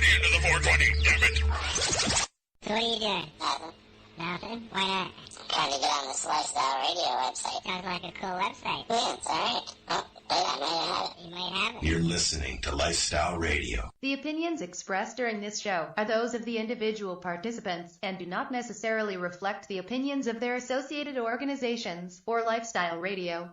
420 into the 420, damn it. So what are you doing? Nothing. Nothing? Why not? Trying to get on this Lifestyle Radio website. Sounds like a cool website. Yeah, it's alright. Oh, wait, I might have it. You might have it. You're listening to Lifestyle Radio. The opinions expressed during this show are those of the individual participants and do not necessarily reflect the opinions of their associated organizations or Lifestyle Radio.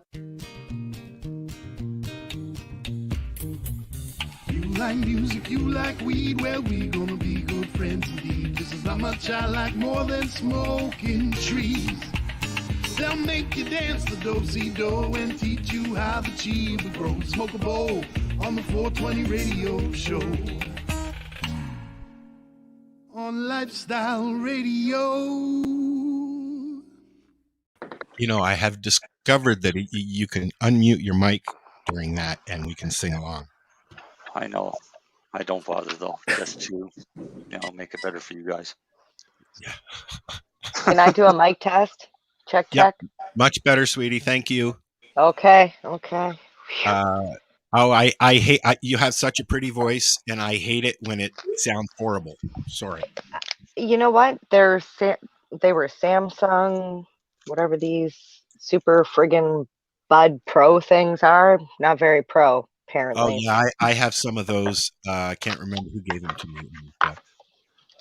You like music, you like weed, well, we gonna be good friends indeed. This is how much I like more than smoking trees. They'll make you dance the do-si-do and teach you how the chiva grows. Smoke a bowl on the 420 radio show. On Lifestyle Radio. You know, I have discovered that you can unmute your mic during that and we can sing along. I know. I don't bother though, just to, make it better for you guys. Yeah. Can I do a mic test? Check. Much better, sweetie. Thank you. Okay. I hate you have such a pretty voice, and I hate it when it sounds horrible. Sorry. You know what? They were Samsung, whatever these super friggin' Bud Pro things are. Not very pro, apparently. Oh yeah, I have some of those. I can't remember who gave them to me.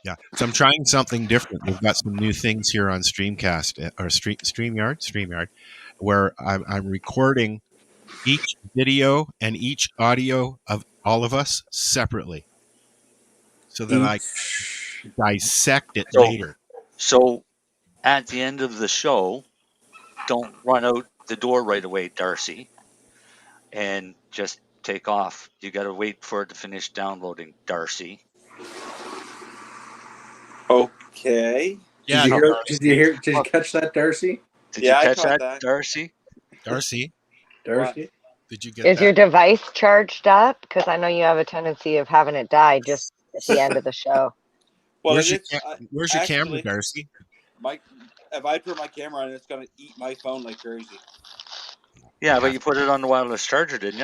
Yeah, so I'm trying something different. We've got some new things here on Streamcast or StreamYard, where I'm recording each video and each audio of all of us separately, so that I can dissect it later. So, at the end of the show, don't run out the door right away, Darcy, and just take off. You got to wait for it to finish downloading, Darcy. Okay. Yeah. Did you catch that, Darcy? Did you catch that, Darcy? Darcy? Did you get Is that? your device charged up? Because I know you have a tendency of having it die just at the end of the show. Well, where's your camera, Darcy? If I put my camera on, it's going to eat my phone like crazy. Yeah, but you put it on the wireless charger, didn't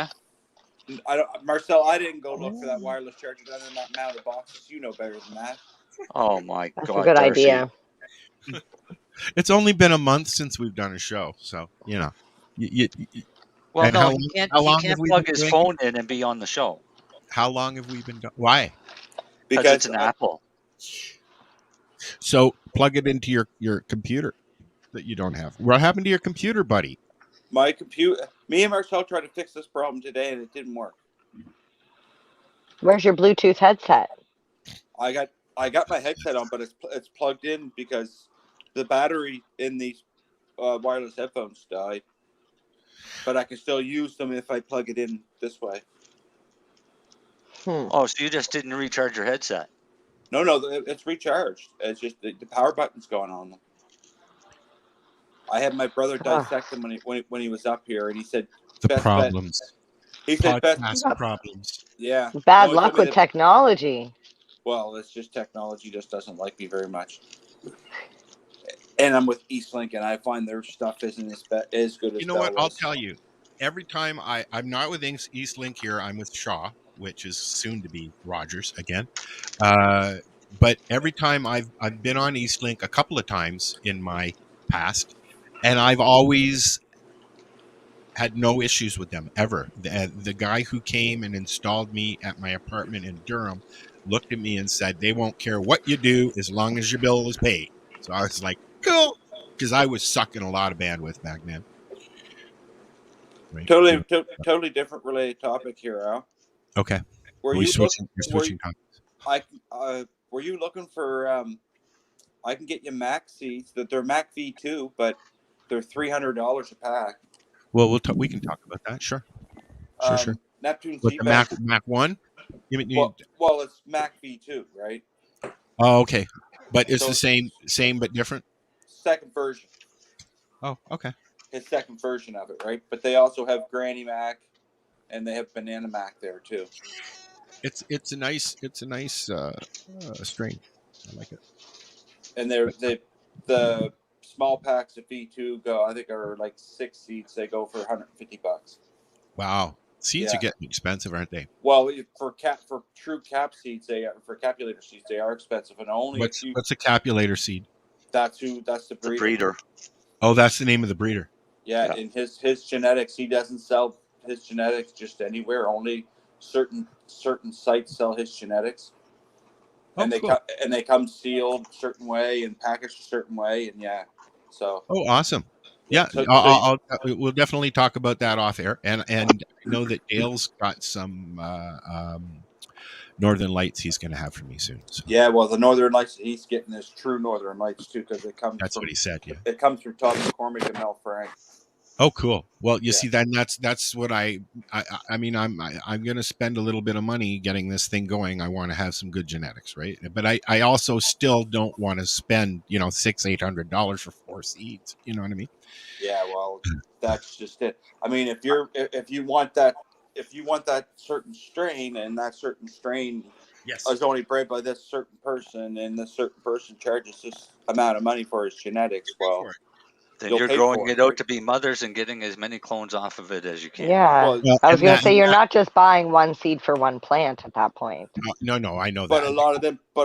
you? Marcel, I didn't go look for that wireless charger down in that mounted boxes. You know better than that. Oh my God! That's a good Darcy. idea. It's only been a month since we've done a show, so Well, no, he can't plug his doing phone in and be on the show. How long have we been going? Why? Because it's an Apple. So plug it into your computer that you don't have. What happened to your computer, buddy? My computer. Me and Marcel tried to fix this problem today, and it didn't work. Where's your Bluetooth headset? I got my headset on, but it's plugged in because the battery in these wireless headphones died. But I can still use them if I plug it in this way. Oh, so you just didn't recharge your headset? No, it's recharged. It's just the power button's going on. I had my brother dissect them when he was up here, and he said the problems. He said podcast problems. Yeah. Bad luck with technology. Well, it's just technology just doesn't like me very much. And I'm with Eastlink, and I find their stuff isn't as good as You know what? I'll tell you. Every time I'm not with Eastlink here, I'm with Shaw, which is soon to be Rogers again. But every time I've been on Eastlink a couple of times in my past, and I've always had no issues with them ever. The guy who came and installed me at my apartment in Durham looked at me and said, they won't care what you do as long as your bill is paid. So I was like, cool, because I was sucking a lot of bandwidth back then. Right? Totally different related topic here, Al. Okay. You're switching topics. Were you looking for? I can get you Mac seats that they're Mac V2, but they're $300 a pack. Well, we can talk about that. Sure. Sure. Neptune With the Mac 1? Well, it's Mac V2, right? Oh, okay. But it's the same but different? Second version. Oh, okay. It's second version of it, right? But they also have Granny Mac, and they have Banana Mac there too. It's a nice strain. I like it. And the small packs of V2 are like 6 seats. They go for $150. Wow. Seeds Yeah. are getting expensive, aren't they? Well, for true cap seeds, for capulator seeds, they are expensive, and only What's a capulator seed? That's the breeder. The breeder. Oh, that's the name of the breeder. Yeah, in his genetics, he doesn't sell his genetics just anywhere. Only certain sites sell his genetics, and they come sealed a certain way and packaged a certain way, and so. Oh, awesome. Yeah, we'll definitely talk about that off air, and I know that Dale's got some Northern Lights he's going to have for me soon. So. Yeah, well, the Northern Lights, he's getting his true Northern Lights too, because it comes. That's what he said. Yeah, it comes from Todd McCormick and Mel Frank. Oh, cool. Well, you see, then that's what I mean. I'm going to spend a little bit of money getting this thing going. I want to have some good genetics, right? But I also still don't want to spend $600-800 for 4 seeds. You know what I mean? Yeah, well, that's just it. I mean, if you want that certain strain, and that certain strain is only bred by this certain person, and this certain person charges this amount of money for his genetics, well, then you're growing it out to be mothers and getting as many clones off of it as you can. Yeah, well, I was going to say you're not just buying one seed for one plant at that point. No, I know that. But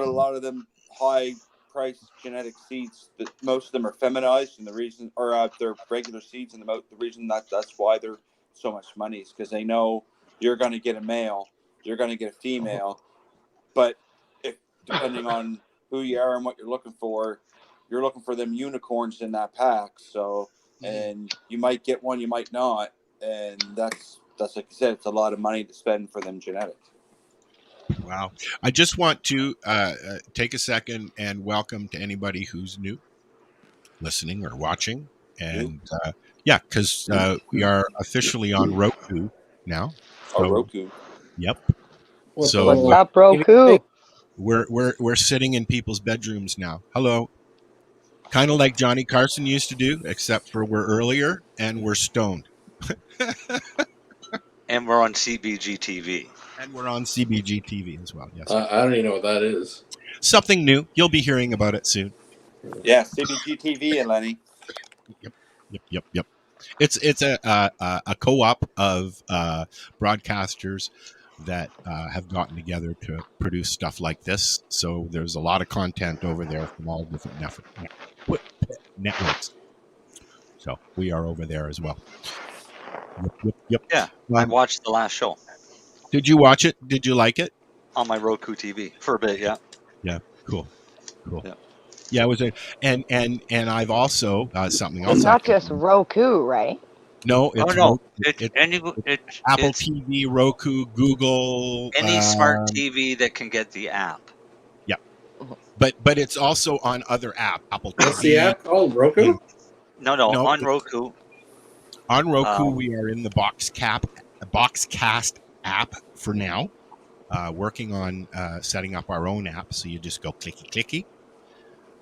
a lot of them high price genetic seeds, most of them are feminized, and the reason, or they're regular seeds, and the reason that's why they're so much money is because they know you're going to get a male, you're going to get a female, but if depending on who you are and what you're looking for them unicorns in that pack. So, and you might get one, you might not, and that's like you said, it's a lot of money to spend for them genetics. Wow. I just want to take a second and welcome to anybody who's new, listening or watching. And because we are officially on Roku now. So, Roku. Yep. What's up, Roku? We're sitting in people's bedrooms now. Hello. Kind of like Johnny Carson used to do, except for we're earlier and we're stoned. And we're on CBG TV. And we're on CBG TV as well. Yes. I don't even know what that is. Something new. You'll be hearing about it soon. Yeah, CBG TV and Lenny. Yep. It's a co-op of broadcasters that have gotten together to produce stuff like this. So there's a lot of content over there from all different networks. So we are over there as well. Yep. Yeah, I watched the last show. Did you watch it? Did you like it? On my Roku TV for a bit, yeah. Yeah, cool. Yeah, it was and I've also something else. It's not just Roku, right? No, it's Apple it's TV, Roku, Google, any smart TV that can get the app. Yeah, but it's also on other apps. Apple TV. What's the app called? Roku? No, on Roku. On Roku, we are in the Boxcast app for now. Working on setting up our own app, so you just go clicky.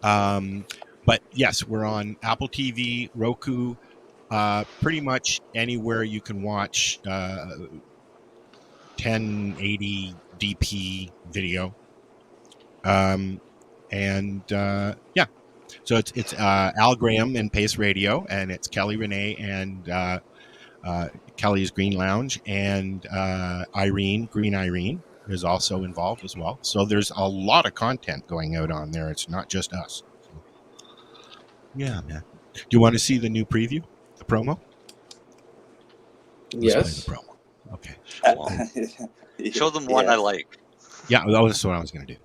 But yes, we're on Apple TV, Roku, pretty much anywhere you can watch 1080 DP video. So it's Al Graham and Pace Radio, and it's Kelly Renee and Kelly's Green Lounge, and Green Irene is also involved as well. So there's a lot of content going out on there. It's not just us. So, yeah, man. Do you want to see the new preview, the promo? Yes. Play the promo. Okay. Show them what I like. Yeah, that's what I was going to do.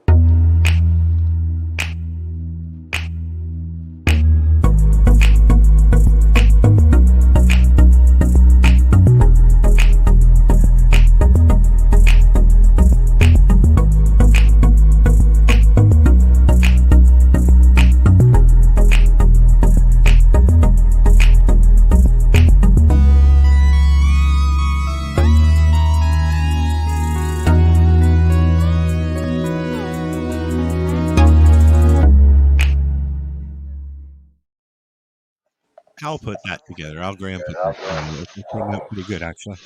Al put that together. Al Graham put that together. It came out pretty good, actually.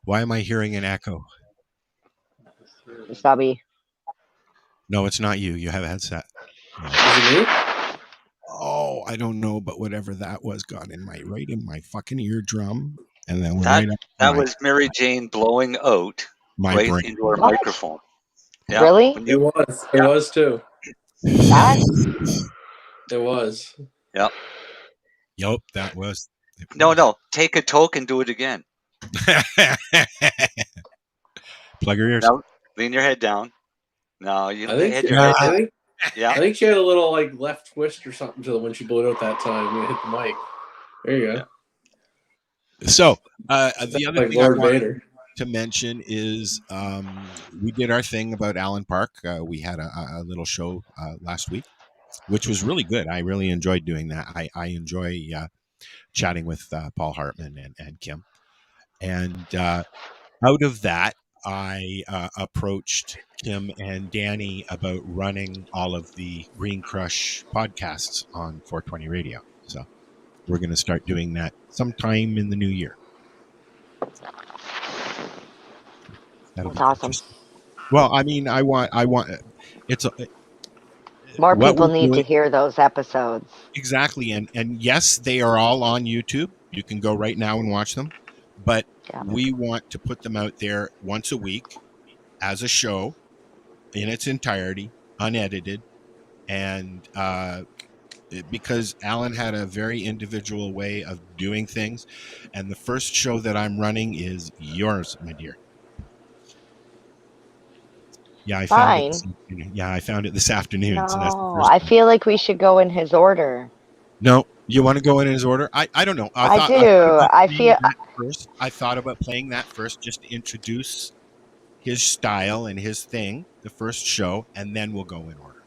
Why am I hearing an echo? Stubby. No, it's not you. You have a headset. Is it me? Oh, I don't know, but whatever that was got in my fucking eardrum. and then we're That right up that high. was Mary Jane blowing out My right brain. into her What? microphone. Yeah. Really? When It you, was. It was too. That? It was. yeah. Yup, that was. No. Take a toke and do it again. Plug your ears. Now, lean your head down. No, you I think. had She, your head I down. think. Yeah. I think she had a little like left twist or something to when she blew it out that time when it hit the mic. There you go. Yeah. So the other Like thing I Lord wanted Vader. to mention is we did our thing about Allen Park. We had a little show last week, which was really good. I really enjoyed doing that. I enjoy chatting with Paul Hartman and Kim. And out of that, I approached Kim and Danny about running all of the Green Crush podcasts on 420 Radio. So we're going to start doing that sometime in the new year. That'll That's be awesome. interesting. Well, I mean, I want. It's More what people we're need to doing hear those episodes. exactly, and yes, they are all on YouTube. You can go right now and watch them, but Yeah. we want to put them out there once a week as a show in its entirety, unedited, and because Alan had a very individual way of doing things, and the first show that I'm running is yours, my dear. Yeah, I found it. I found it this afternoon. So that's the No, first I one. feel like we should go in his order. No, you want to go in his order? I don't know. I do. I thought about playing that first, just to introduce his style and his thing, the first show, and then we'll go in order.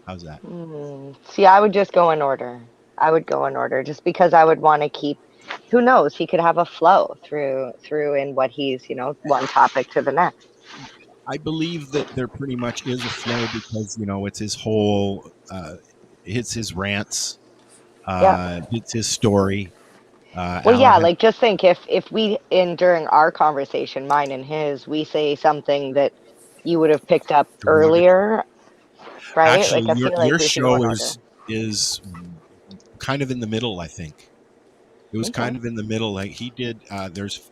How's that? See, I would just go in order. I would go in order just because I would want to keep. Who knows? He could have a flow through in what he's, one topic to the next. I believe that there pretty much is a flow because it's his whole, it's his rants, it's his story. Like just think if we during our conversation, mine and his, we say something that you would have picked up earlier, right? Actually, like I feel like your we should go in show order. is kind of in the middle. I think it was kind of in the middle. Like he did. There's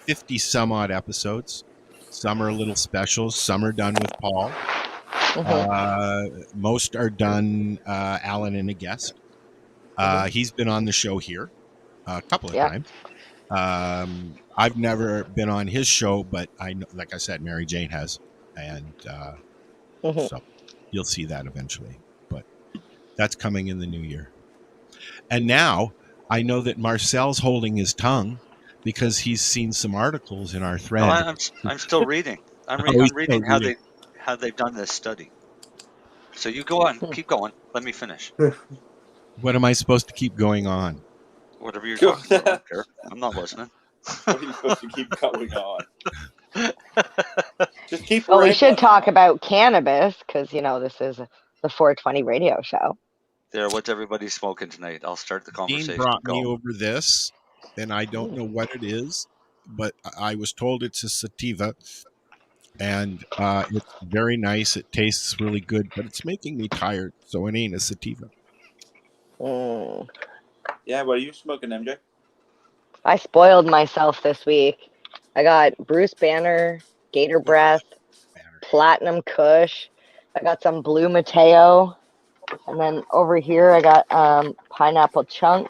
50 some odd episodes. Some are little specials. Some are done with Paul. Most are done Alan and a guest. He's been on the show here a couple of times. I've never been on his show, but I know, like I said, Mary Jane has, and so you'll see that eventually. But that's coming in the new year. And now I know that Marcel's holding his tongue because he's seen some articles in our thread. No, I'm still reading. I'm reading how they've done this study. So you go on, keep going. Let me finish. What am I supposed to keep going on? Whatever you're talking about, I don't care. I'm not listening. What are you supposed to keep going on? Just keep. Well, we should talk about cannabis because this is the 420 radio show. There, what's everybody smoking tonight? I'll start the conversation. Dean brought me over this, and I don't know what it is, but I was told it's a sativa, and it's very nice. It tastes really good, but it's making me tired, so it ain't a sativa. Yeah, what are you smoking, MJ? I spoiled myself this week. I got Bruce Banner, Gator Breath, Platinum Kush. I got some Blue Mateo. And then over here I got Pineapple Chunk,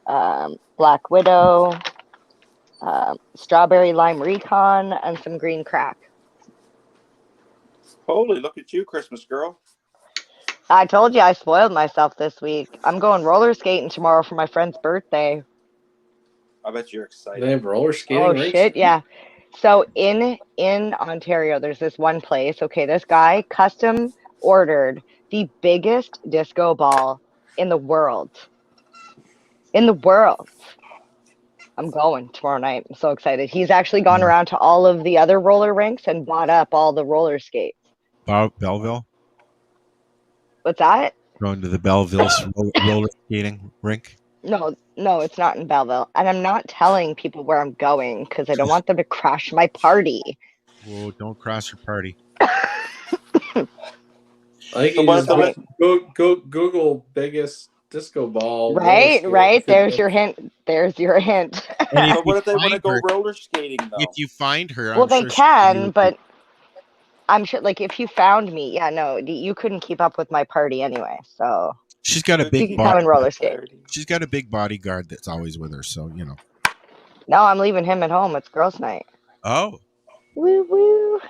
Black Widow, Strawberry Lime Recon, and some Green Crack. Holy, look at you, Christmas girl. I told you I spoiled myself this week. I'm going roller skating tomorrow for my friend's birthday. I bet you're excited. They have roller skating rinks? Shit, yeah. So in Ontario, there's this one place. Okay, this guy custom ordered the biggest disco ball in the world. I'm going tomorrow night. I'm so excited. He's actually gone around to all of the other roller rinks and bought up all the roller skates. Belleville? What's that? Going to the Belleville roller skating rink? No, it's not in Belleville. And I'm not telling people where I'm going because I don't want them to crash my party. Oh, don't crash your party. I think you just Google biggest disco ball. Right, roller right. skate. There's your hint. There's your hint. And But what if they want to find go her- roller skating though? if you find her, Well, I'm they sure she'll give you can, a- but I'm sure, like, if you found me, yeah, no, you couldn't keep up with my party anyway. So she's got a you big can come and roller skate. She's got a big bodyguard that's always with her, so you know. No, I'm leaving him at home. It's girls' night. Oh, Woo woo.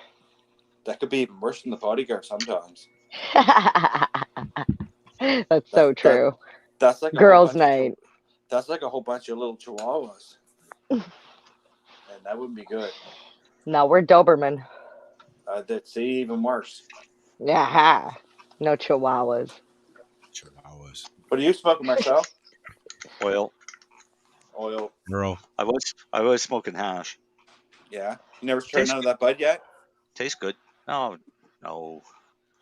That could be even worse than the bodyguard sometimes. That's so true. That's like a Girls' whole bunch night. That's like a whole bunch of little chihuahuas. And that wouldn't be good. No, we're Doberman. That's even worse. Yeah. No chihuahuas. chihuahuas. What are you smoking, Marcel? Oil. Oil. Girl. I was smoking hash. Yeah. You never tried none of that bud yet? Tastes good. No.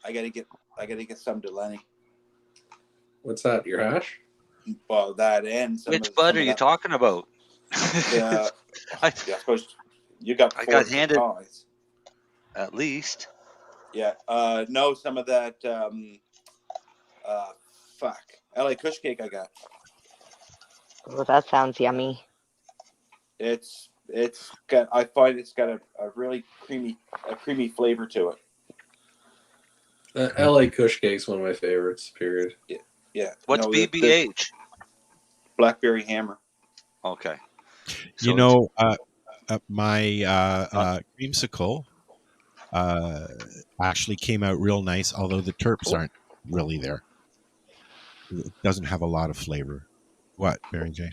I gotta get some to Lennie. What's that? Your hash? Well, that and some Which of, bud some are of you that- talking about? Yeah. I I suppose you got. I four got handed- supplies. At least. Yeah. No, some of that. LA Kush cake I got. Oh, that sounds yummy. It's got. I find it's got a really creamy flavor to it. LA Kush Cake's one of my favorites, period. Yeah. What's No, BBH? Blackberry Hammer. Okay. You know, my creamsicle actually came out real nice, although the terps aren't really there. It doesn't have a lot of flavor. What, Mary Jane?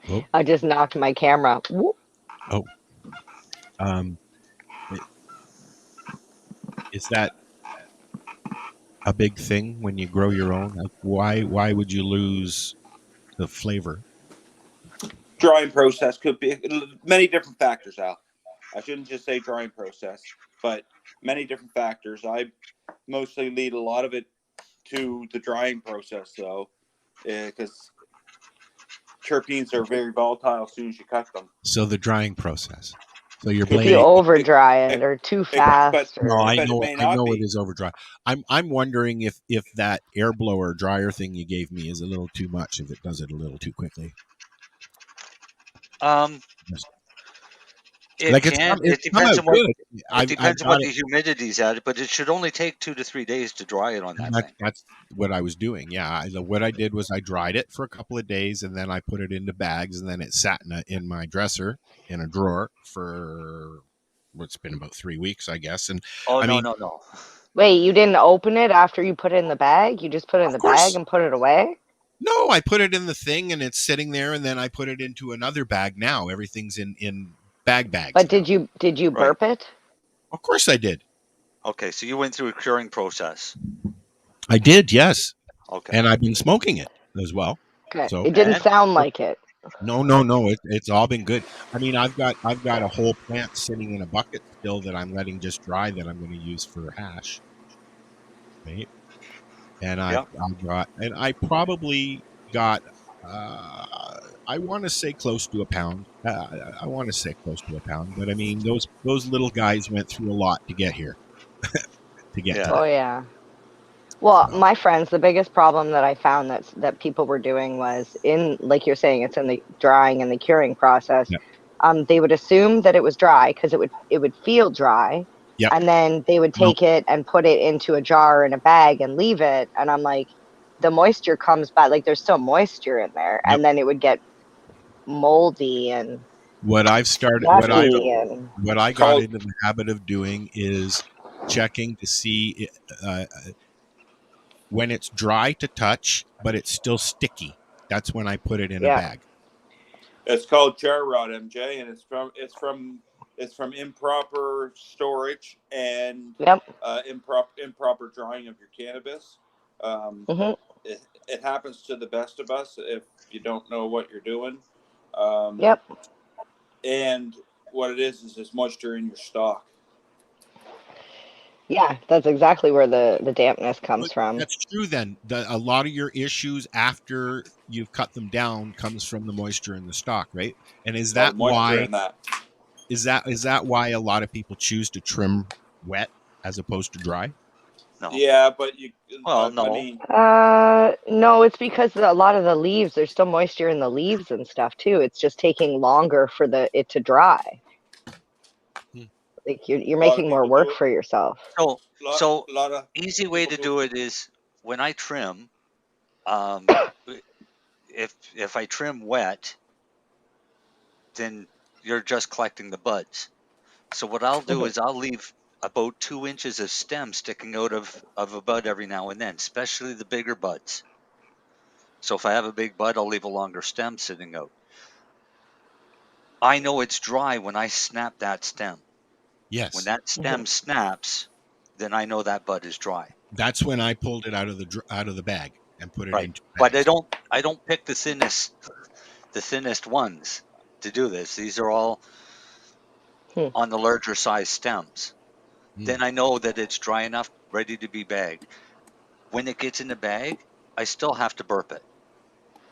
Oh, I just knocked my camera. Whoop. oh. Is that a big thing when you grow your own? Like, why would you lose the flavor? Drying process could be many different factors, Al. I shouldn't just say drying process, but many different factors. I mostly lead a lot of it to the drying process, though, because terpenes are very volatile as soon as you cut them. So the drying process. So you're If you blaming. over dry it or too fast. No, I but it know. may I not know be. it is over dry. I'm wondering if that air blower dryer thing you gave me is a little too much. If it does it a little too quickly. It Like, can. it It depends on what. good. It depends on what the humidity's at, but it should only take 2 to 3 days to dry it on that thing. That's what I was doing. Yeah, what I did was I dried it for a couple of days, and then I put it into bags, and then it sat in my dresser in a drawer for what's been about 3 weeks, I guess. And Oh, I mean, no. Wait, you didn't open it after you put it in the bag? You just put it in the bag and put it away? No, I put it in the thing, and it's sitting there, and then I put it into another bag. Now everything's in bags. But did you burp it? Of course I did. Okay, so you went through a curing process. I did, yes. Okay. And I've been smoking it as well. Okay. So It didn't sound like it. no. It's all been good. I mean, I've got a whole plant sitting in a bucket still that I'm letting just dry that I'm going to use for hash. Right. And I probably got I want to say close to a pound. I want to say close to a pound, but I mean those little guys went through a lot to get here. to get to Oh yeah. Well, my friends, the biggest problem that I found that people were doing was in, like you're saying, it's in the drying and the curing process. Yeah. They would assume that it was dry because it would feel dry. Yeah. And then they would take it and put it into a jar or in a bag and leave it. And I'm like, the moisture comes back, like there's still moisture in there, and then it would get moldy and what I've started, what I got into the habit of doing is checking to see when it's dry to touch, but it's still sticky. That's when I put it in a bag. It's called jar rot, MJ, and it's from improper storage and improper drying of your cannabis. It happens to the best of us if you don't know what you're doing. And what it is moisture in your stock. Yeah, that's exactly where the dampness comes from. That's true. Then a lot of your issues after you've cut them down comes from the moisture in the stock, right? And is that why? Is that why a lot of people choose to trim wet as opposed to dry? No. Yeah, but you. Well, I no. mean, No, it's because a lot of the leaves, there's still moisture in the leaves and stuff too. It's just taking longer for it to dry. Like you're lot of making more people work do it. for yourself. So lot of easy way to people do do it is when I trim. If I trim wet, then you're just collecting the buds. So what I'll do is I'll leave about 2 inches of stem sticking out of a bud every now and then, especially the bigger buds. So if I have a big bud, I'll leave a longer stem sitting out. I know it's dry when I snap that stem. Yes. When that stem snaps, then I know that bud is dry. That's when I pulled it out of the bag and put it Right. into But bags. I don't pick the thinnest ones to do this. These are all on the larger size stems. Then I know that it's dry enough, ready to be bagged. When it gets in the bag, I still have to burp it.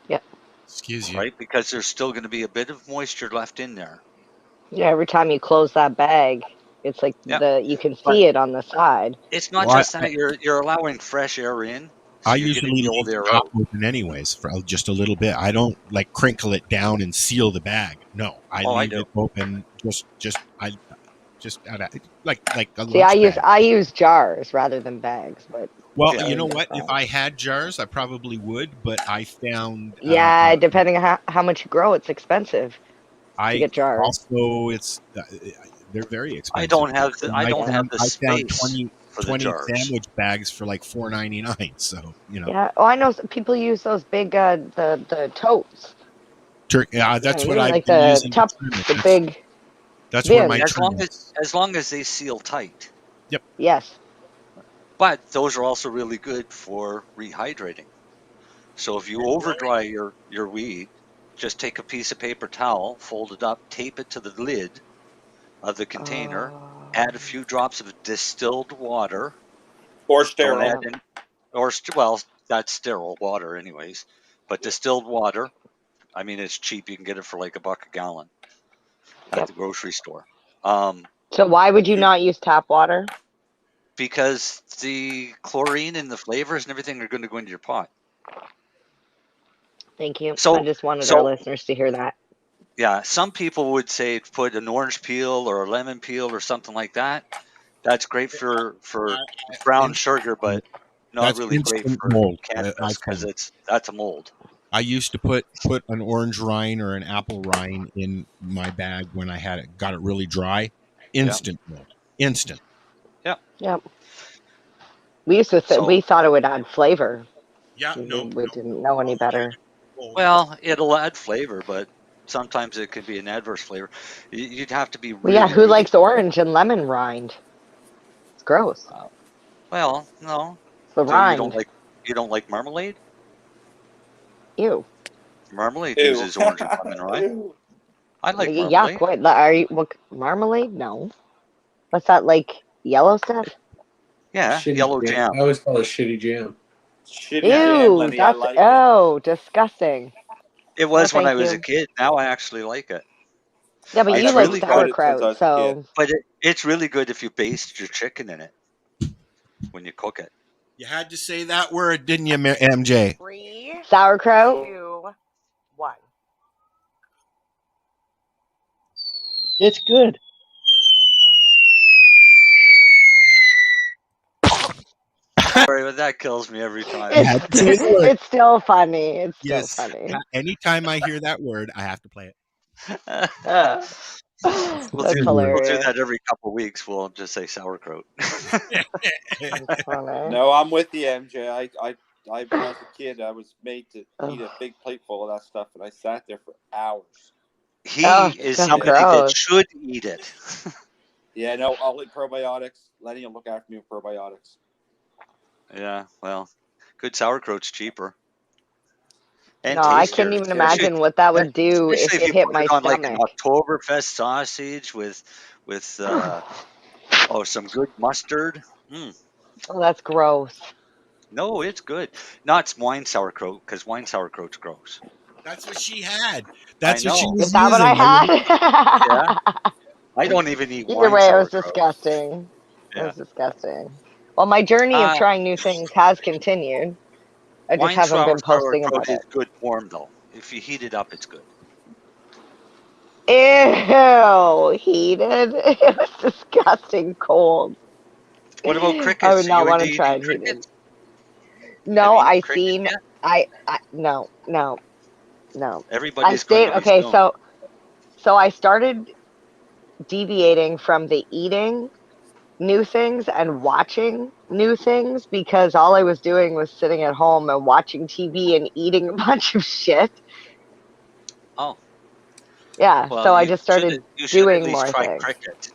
Yep. Excuse you. Right? Because there's still going to be a bit of moisture left in there. Yeah, every time you close that bag, it's like you can see it on the side. It's not just that you're allowing fresh air in. So I you're usually getting the leave old the air top out. open anyways for just a little bit. I don't like crinkle it down and seal the bag. No, I leave it open. Like a See, lunch bag. I use jars rather than bags, but Well, you know what? If I had jars, I probably would. But I found depending on how much you grow, it's expensive to get jars. Also, they're very expensive. I don't have the I found space for the 20 jars. sandwich bags for like $4.99. So Yeah. Oh, I know people use those big the totes. That's what I've like been the using. the big. That's bin. where my as long as they seal tight. Yep. Yes. But those are also really good for rehydrating. So if you over dry your weed, just take a piece of paper towel, fold it up, tape it to the lid of the container, add a few drops of distilled water, or sterile, that's sterile water anyways. But distilled water, I mean, it's cheap. You can get it for like $1 a gallon at the grocery store. So why would you not use tap water? Because the chlorine and the flavors and everything are going to go into your pot. Thank you. So, I just wanted our listeners to hear that. Yeah, some people would say put an orange peel or a lemon peel or something like that. That's great for brown sugar, but not really great for mold. cannabis because that's a mold. I used to put an orange rind or an apple rind in my bag when I got it really dry. Instant mold. Instant. Yep. We used to we thought it would add flavor. Yeah, we didn't know any better. Well, it'll add flavor, but sometimes it could be an adverse flavor. You'd have to be really, well, yeah, who likes orange and lemon rind? It's gross. Well, no. The rind. You don't like marmalade? Ew. Marmalade uses orange and lemon, right? I like marmalade. Yeah, quite. Are you marmalade? No. What's that, like yellow stuff? Yeah, Shitty yellow jam. I always call it shitty jam. Shitty Ew, Lennie, that's disgusting. It was when I was you. a kid. Now I actually like it. Yeah, but you like sauerkraut, so. But it's really good if you baste your chicken in it when you cook it. You had to say that word, didn't you, MJ? 3, sauerkraut. 2, 1. It's good. Sorry, but that kills me every time. It's still funny. It's still funny. Anytime I hear that word, I have to play it. We'll do that every couple of weeks. We'll just say sauerkraut. No, I'm with you, MJ. I when I was a kid, I was made to eat a big plate full of that stuff, and I sat there for hours. He is somebody that should eat it. Yeah, no, I'll eat probiotics. Lennie will look after me with probiotics. Yeah, well, good sauerkraut's cheaper. And no, I couldn't even imagine what that would do if it hit my stomach. Like an Oktoberfest sausage with some good mustard. Oh, that's gross. No, it's good. Not wine sauerkraut, because wine sauerkraut's gross. That's what she had. That's what she was Is that using. what I had? Yeah. I don't even eat Either wine way, it was sauerkraut. disgusting. Yeah. It was disgusting. Well, my journey of Uh, trying new things has continued. I just Wine haven't been posting sauerkraut about is it. good warm though. If you heat it up, it's good. Ew, heated. It was disgusting cold. What about I would crickets? Are not you want into to try eating it heated. crickets? Have No, you eaten I crickets seen. yet? No. I Everybody's going stayed. to be Okay, soon. so I started deviating from the eating new things and watching new things because all I was doing was sitting at home and watching TV and eating a bunch of shit. Oh, Yeah, well, so I just started you should at doing least more try things. cricket.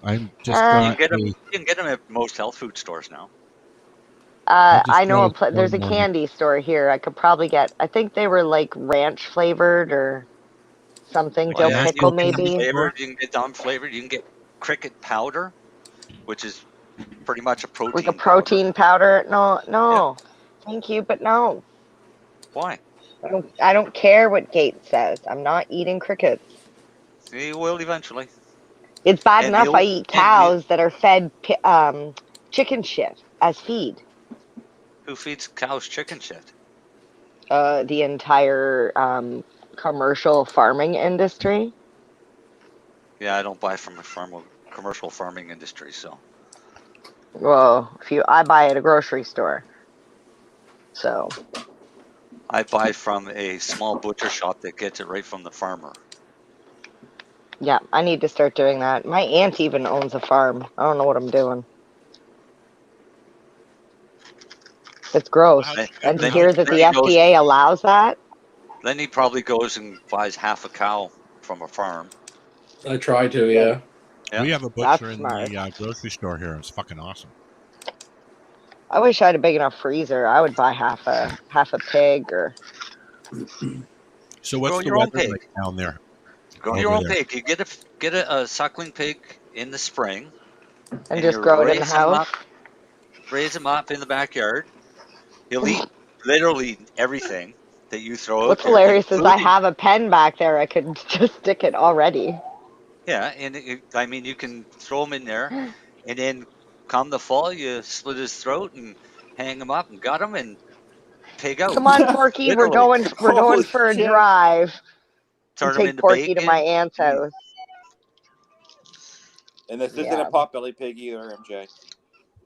I'm just Uh, got a. You can get them at most health food stores now. I just I got know a there's a phone number. candy store here. I could probably get. I think they were like ranch flavored or something. Well, Dill yeah, you pickle, National can get them Candy maybe. Store. flavored. You can get flavored. You can get cricket powder, which is pretty much a Like a protein powder. protein powder. No, Yeah. no. Thank you, but no. Why? I don't care what Gate says. I'm not eating crickets. You will eventually. It's bad And enough I the eat and the cows that are fed chicken shit as feed. who feeds cows chicken shit? The entire commercial farming industry. Yeah, I don't buy from a commercial farming industry, so Well, I buy at a grocery store. So I buy from a small butcher shop that gets it right from the farmer. yeah, I need to start doing that. My aunt even owns a farm. I don't know what I'm doing. It's gross. How'd Then, you get And the to then, house? hear that then the he goes. FDA allows that, Then he probably goes and buys half a cow from a farm. I try to, yeah, yeah. Yeah. We have a that's butcher in smart. the grocery store here. It's fucking awesome. I wish I had a big enough freezer. I would buy half a pig or So Grow what's the your own weather pig. like down there? Grow your Over own there? pig. You get a suckling pig in the spring, and and you just grow it in the house. raise him up in the backyard. He'll eat literally everything that you throw out What's there, hilarious is I including have a pen back there. I could just stick it already. yeah. And I mean, you can throw him in there, and then come the fall, you slit his throat and hang him up and gut him and pig out. Come on, Porky, Literally, we're going Holy for a shit. drive and turn him take into Porky to my bacon. aunt's house. And this isn't Yeah. a potbelly pig either, MJ.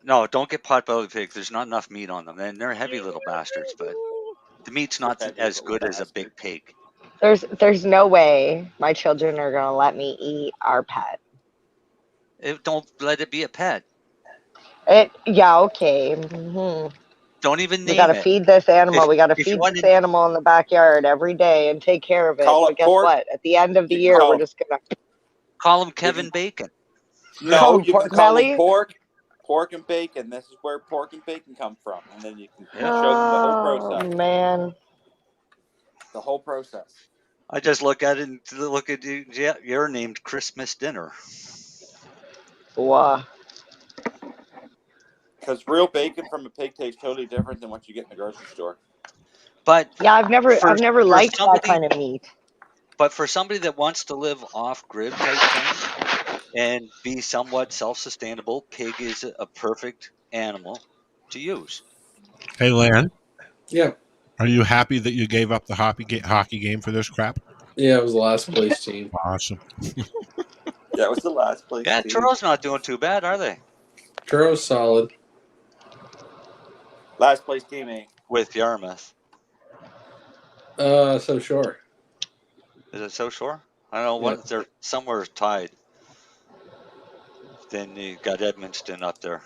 No, don't get pot-bellied pigs. There's not enough meat on them, and they're heavy little bastards. But the meat's They're not heavy as little good as a big bastard. pig. There's no way my children are gonna let me eat our pet. Don't let it be a pet. Okay. Don't even We gotta name it. feed this animal. We gotta If you feed want this to animal in the backyard every day and take care of it. Call But it guess pork. what? At the end of the You can year, we're call just gonna call him You Kevin can, Bacon. call no, him you can pork call them belly. pork and bacon. This is where pork and bacon come from, and then you can Yeah. show them the whole Oh process. man. The whole process. I just look at it and look at you. Yeah, you're named Christmas dinner. Wow. Because real bacon from a pig tastes totally different than what you get in the grocery store. But Yeah, I've for never for liked that somebody, kind of meat. but for somebody that wants to live off grid type thing and be somewhat self-sustainable, pig is a perfect animal to use. Hey, Lan, Yeah. are you happy that you gave up the hockey game for this crap? Yeah, it was the last place team. Awesome. That was the last place. Yeah, team. Toronto's not doing too bad, are they? Churros solid. Last place team, eh? With Yarmouth. So sure. Is it so sure? I don't know. What they're somewhere tied. Then you got Edmundston up there.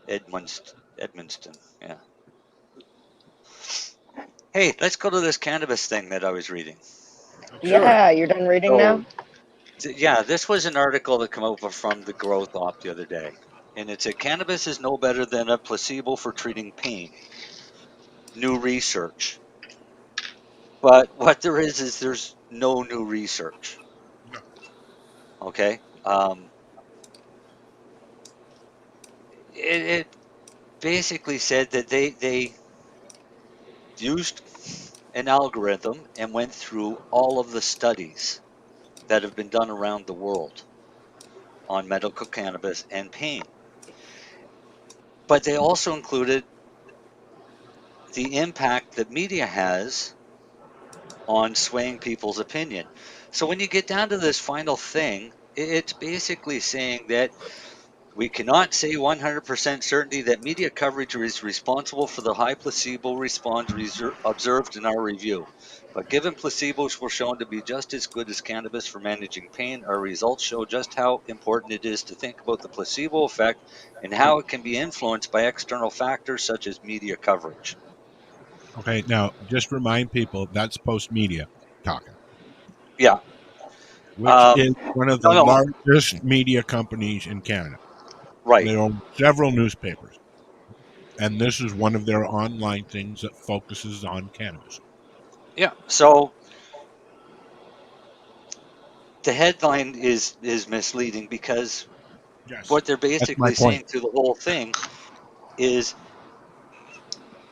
Edmundston, yeah. Hey, let's go to this cannabis thing that I was reading. Yeah, you're done reading now? Yeah, this was an article that came over from the Growth Op the other day. And it said cannabis is no better than a placebo for treating pain. New research. But what there is there's no new research. Okay? It basically said that they used an algorithm and went through all of the studies that have been done around the world on medical cannabis and pain. But they also included the impact that media has on swaying people's opinion. So when you get down to this final thing, it's basically saying that we cannot say 100% certainty that media coverage is responsible for the high placebo response observed in our review. But given placebos were shown to be just as good as cannabis for managing pain, our results show just how important it is to think about the placebo effect and how it can be influenced by external factors such as media coverage. Okay, now just remind people that's Post Media talking, Yeah. which is one of the No, largest media companies in Canada. right. They own several newspapers, and this is one of their online things that focuses on cannabis. Yeah. So the headline is misleading because Yes, what they're that's my basically point. saying through the whole thing is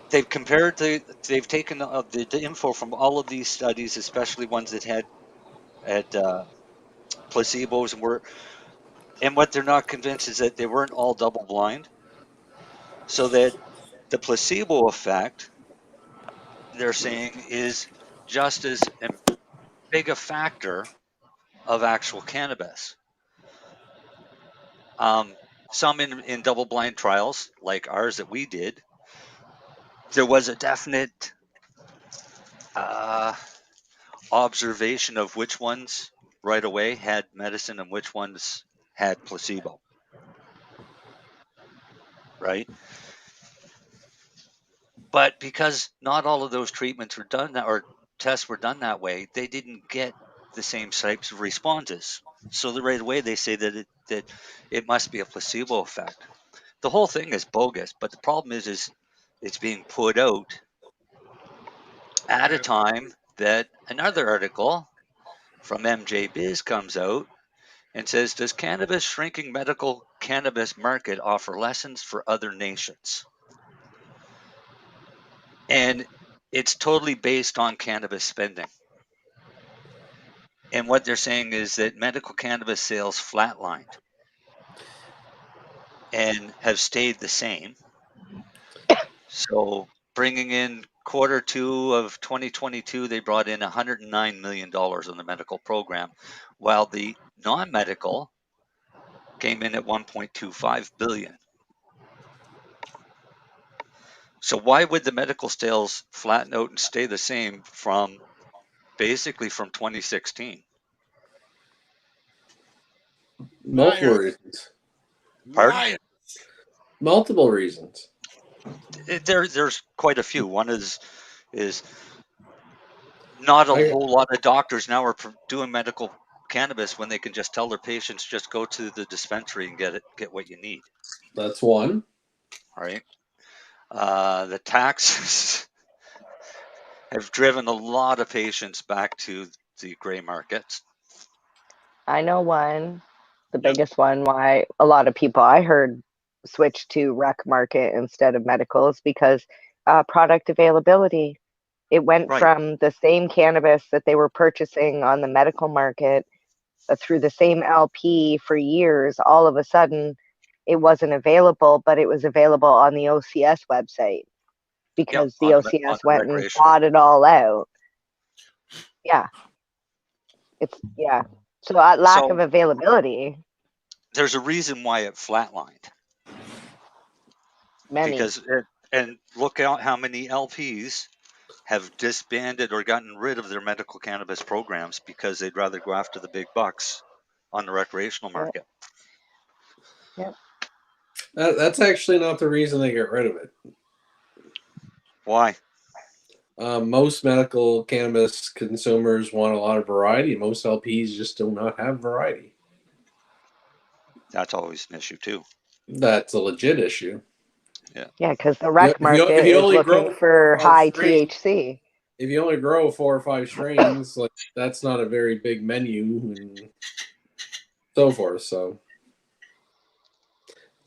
they've taken the info from all of these studies, especially ones that had placebos, and what they're not convinced is that they weren't all double blind, so that the placebo effect they're saying is just as big a factor of actual cannabis. Some in double blind trials like ours that we did, there was a definite observation of which ones right away had medicine and which ones had placebo, right? But because not all of those treatments were done or tests were done that way, they didn't get the same types of responses. So right away they say that it must be a placebo effect. The whole thing is bogus, but the problem is it's being put out at a time that another article from MJ Biz comes out and says, does cannabis shrinking medical cannabis market offer lessons for other nations? And it's totally based on cannabis spending. And what they're saying is that medical cannabis sales flatlined and have stayed the same. So bringing in Q2 of 2022, they brought in $109 million on the medical program, while the non-medical came in at $1.25 billion. So why would the medical sales flatten out and stay the same from 2016? Multiple reasons. Pardon? Multiple reasons. There's quite a few. One is not a whole lot of doctors now are doing medical cannabis when they can just tell their patients just go to the dispensary and get what you need. That's one. All right. The taxes have driven a lot of patients back to the gray markets. I know one, the biggest one, why a lot of people I heard switch to rec market instead of medical is because product availability. It went from the same cannabis that they were purchasing on the medical market through the same LP for years. All of a sudden, it wasn't available, but it was available on the OCS website because the OCS went and bought it all out. Yeah. So lack of availability. There's a reason why it flatlined. Because and look out how many LPs have disbanded or gotten rid of their medical cannabis programs because they'd rather go after the big bucks on the recreational market. Yep. That's actually not the reason they get rid of it. Why? Most medical cannabis consumers want a lot of variety. Most LPs just do not have variety. That's always an issue too. That's a legit issue. Yeah, because the rec market is looking for high THC. If you only grow 4 or 5 strains, like that's not a very big menu and so forth. So,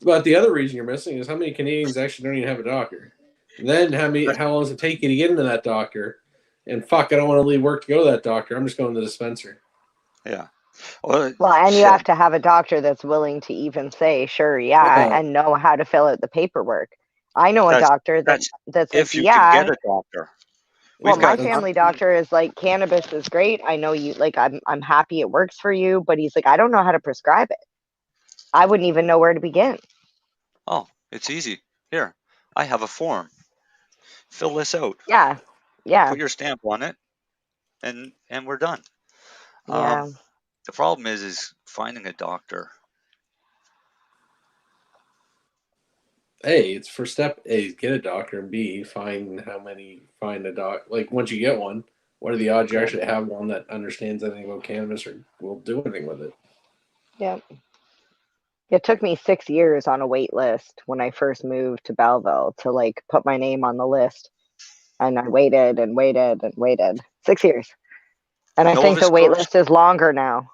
but the other reason you're missing is how many Canadians actually don't even have a doctor. And then how long does it take you to get into that doctor? And fuck, I don't want to leave work to go to that doctor. I'm just going to the dispensary. Yeah, Well, and you shit. have to have a doctor that's willing to even say, sure, yeah, and know how to fill out the paperwork. I know a doctor that's like, if you yeah. can get a doctor. Well, my family doctor is like, cannabis is great. I know you, like, I'm happy it works for you, but he's like, I don't know how to prescribe it. I wouldn't even know where to begin. Oh, it's easy. Here, I have a form. Fill this out. Yeah. Put your stamp on it, and we're done. Yeah. The problem is finding a doctor. A, it's for step A, get a doctor, and B, find a doc. Like, once you get one, what are the odds you actually have one that understands anything about cannabis or will do anything with it? Yep. It took me 6 years on a wait list when I first moved to Belleville to like put my name on the list. And I waited and waited and waited. 6 years. And I think the wait list is longer now.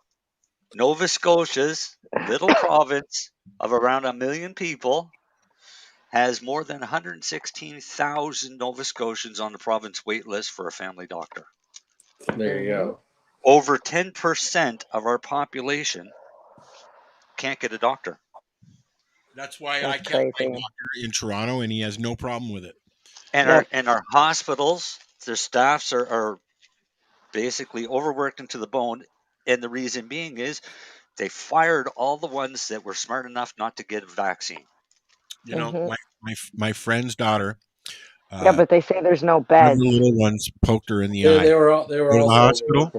Nova Scotia's little province of around 1 million people has more than 116,000 Nova Scotians on the province wait list for a family doctor. There you go. Over 10% of our population can't get a doctor. That's why I kept my doctor in Toronto, and he has no problem with it. And our hospitals, their staffs are basically overworked into the bone, and the reason being is they fired all the ones that were smart enough not to get a vaccine. You know, my friend's daughter. Yeah, but they say there's no beds. The little ones poked her in the eye. They were all in the hospital,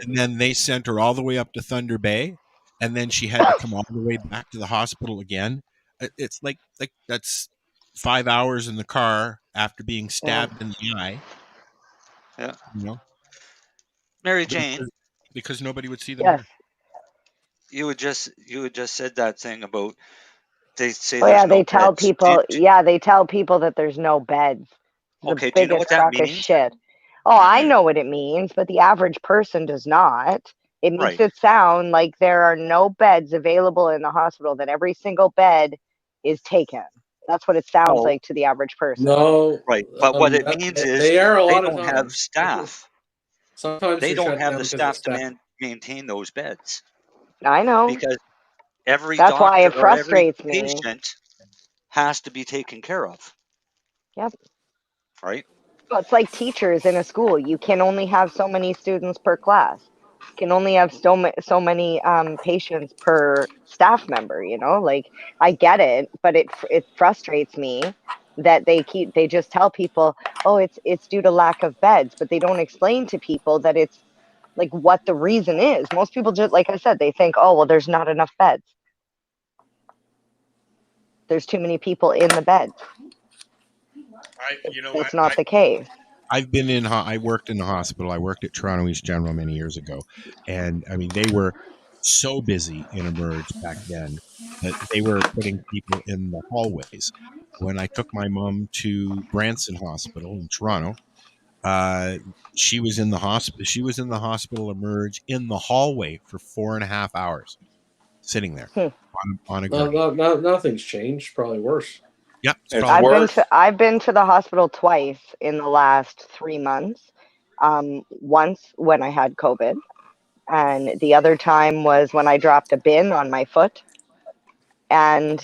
and then they sent her all the way up to Thunder Bay, and then she had to come all the way back to the hospital again. It's like that's 5 hours in the car after being stabbed in the eye. Yeah, you know, Mary Jane, because nobody would see the nurse. You had just said that thing about they say. Oh yeah, they tell people. They tell people that there's no beds. Okay, do you know what that means? Shit. Oh, I know what it means, but the average person does not. It makes it sound like there are no beds available in the hospital, that every single bed is taken. That's what it sounds like to the average person. No. Right. But what it means is they don't have staff. Sometimes they don't have the staff to maintain those beds. I know. Because every That's doctor why it or every frustrates me. patient has to be taken care of. Yep. Right? Well, it's like teachers in a school. You can only have so many students per class. You can only have so many patients per staff member, you know? Like, I get it, but it frustrates me that they just tell people, oh, it's due to lack of beds, but they don't explain to people that it's like what the reason is. Most people just, like I said, they think, oh, well, there's not enough beds. There's too many people in the beds. That's not the case. I've been I worked in the hospital. I worked at Toronto East General many years ago. And I mean, they were so busy in Emerge back then that they were putting people in the hallways. When I took my mom to Branson Hospital in Toronto, she was in the hospital. She was in the hospital Emerge in the hallway for 4.5 hours, sitting there on a gurney. Nothing's changed. Probably worse. Yep. I've been to the hospital twice in the last 3 months. Once when I had COVID, and the other time was when I dropped a bin on my foot. And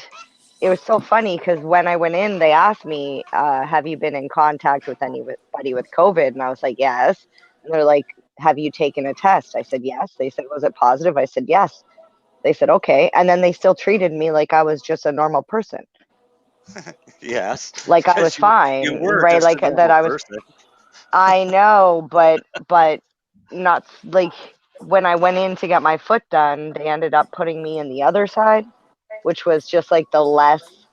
it was so funny because when I went in, they asked me, have you been in contact with anybody with COVID? And I was like, yes. And they're like, have you taken a test? I said, yes. They said, was it positive? I said, yes. They said, okay. And then they still treated me like I was just a normal person. Yes. Like I was fine. You were right? just Like a that I was. person. I know, but not like when I went in to get my foot done, they ended up putting me in the other side, which was just like the less,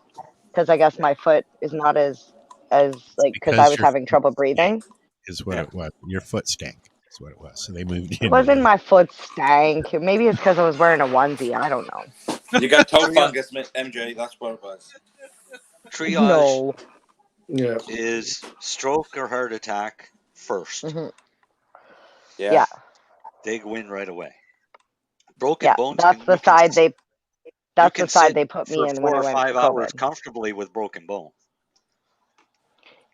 because I guess my foot is not as like, because I was having trouble breathing. Is what it was. Your foot stank. Is what it was. So they moved you. It wasn't my foot stank. Maybe it's because I was wearing a onesie. I don't know. You got toe fungus, MJ. That's what it was. Triage is stroke or heart attack first. Mm-hmm. Yeah. They go in right away. Broken bones. That's the side they. That's the side they put me in for when 4 I or went 5 for hours COVID. comfortably with broken bone.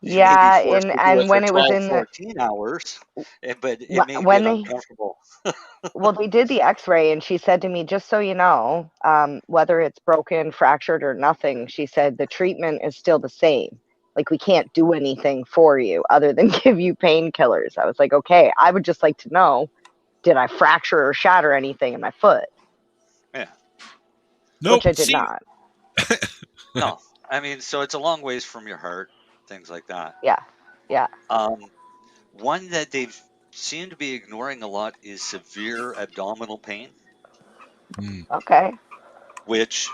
Yeah, forced to do and it for when it was 12, in 14 hours, but it may when get they uncomfortable. well, they did the X-ray, and she said to me, just so you know, whether it's broken, fractured, or nothing, she said the treatment is still the same. Like, we can't do anything for you other than give you painkillers. I was like, okay, I would just like to know, did I fracture or shatter anything in my foot? Yeah. Which Nope. I did See, not. No, I mean, so it's a long ways from your heart, things like that. Yeah. Yeah. One that they've seemed to be ignoring a lot is severe abdominal pain, Okay. which,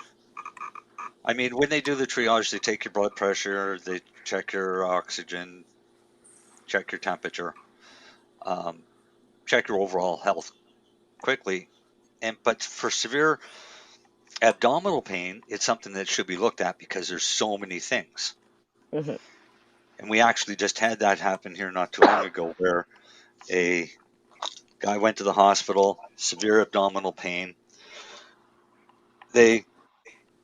I mean, when they do the triage, they take your blood pressure, they check your oxygen, check your temperature, check your overall health quickly. But for severe abdominal pain, it's something that should be looked at because there's so many things. Hmm. And we actually just had that happen here not too long ago, where a guy went to the hospital, severe abdominal pain. They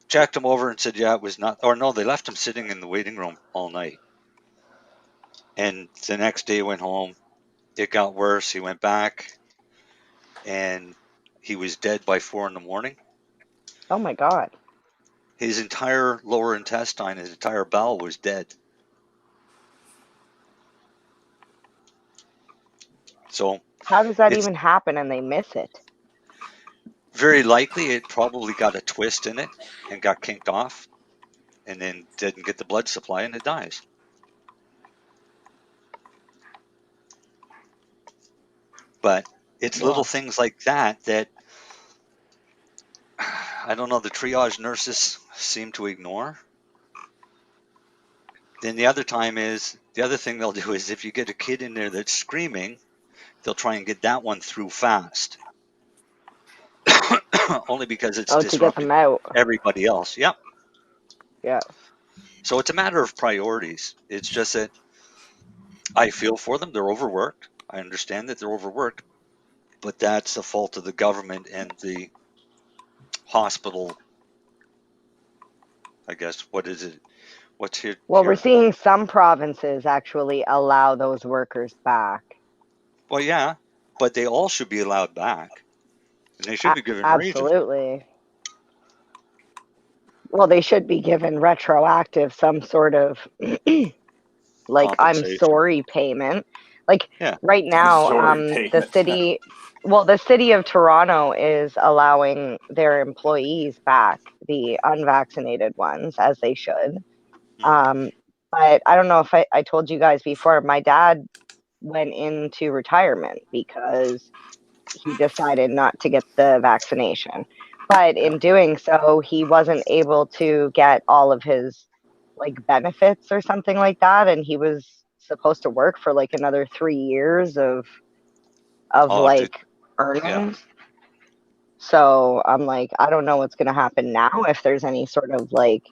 checked him over and said, yeah, it was not, or no, they left him sitting in the waiting room all night. And the next day went home. It got worse. He went back and he was dead by 4 a.m. Oh my God. His entire lower intestine, his entire bowel was dead. So How does that it's even happen and they miss it? very likely it probably got a twist in it and got kinked off and then didn't get the blood supply and it dies. But it's little things like that I don't know, the triage nurses seem to ignore. Then the other thing they'll do is if you get a kid in there that's screaming, they'll try and get that one through fast. Only because it's To get them disrupting out. everybody else. Yep. Yeah. So it's a matter of priorities. It's just that I feel for them. They're overworked. I understand that they're overworked, but that's the fault of the government and the hospital. I guess, what is it? What's here? Well, we're seeing some provinces actually allow those workers back. Well, yeah, but they all should be allowed back. And they should be given reason. Absolutely. Well, they should be given retroactive some sort of like I'm Compensation. sorry payment. Like Yeah. right now, Sorry the city of Toronto is allowing their employees back, the unvaccinated ones, as they should. But I don't know if I told you guys before, my dad went into retirement because he decided not to get the vaccination. But in doing so, he wasn't able to get all of his like benefits or something like that, and he was supposed to work for like another 3 years of like earnings. Yeah. So I'm like, I don't know what's going to happen now, if there's any sort of like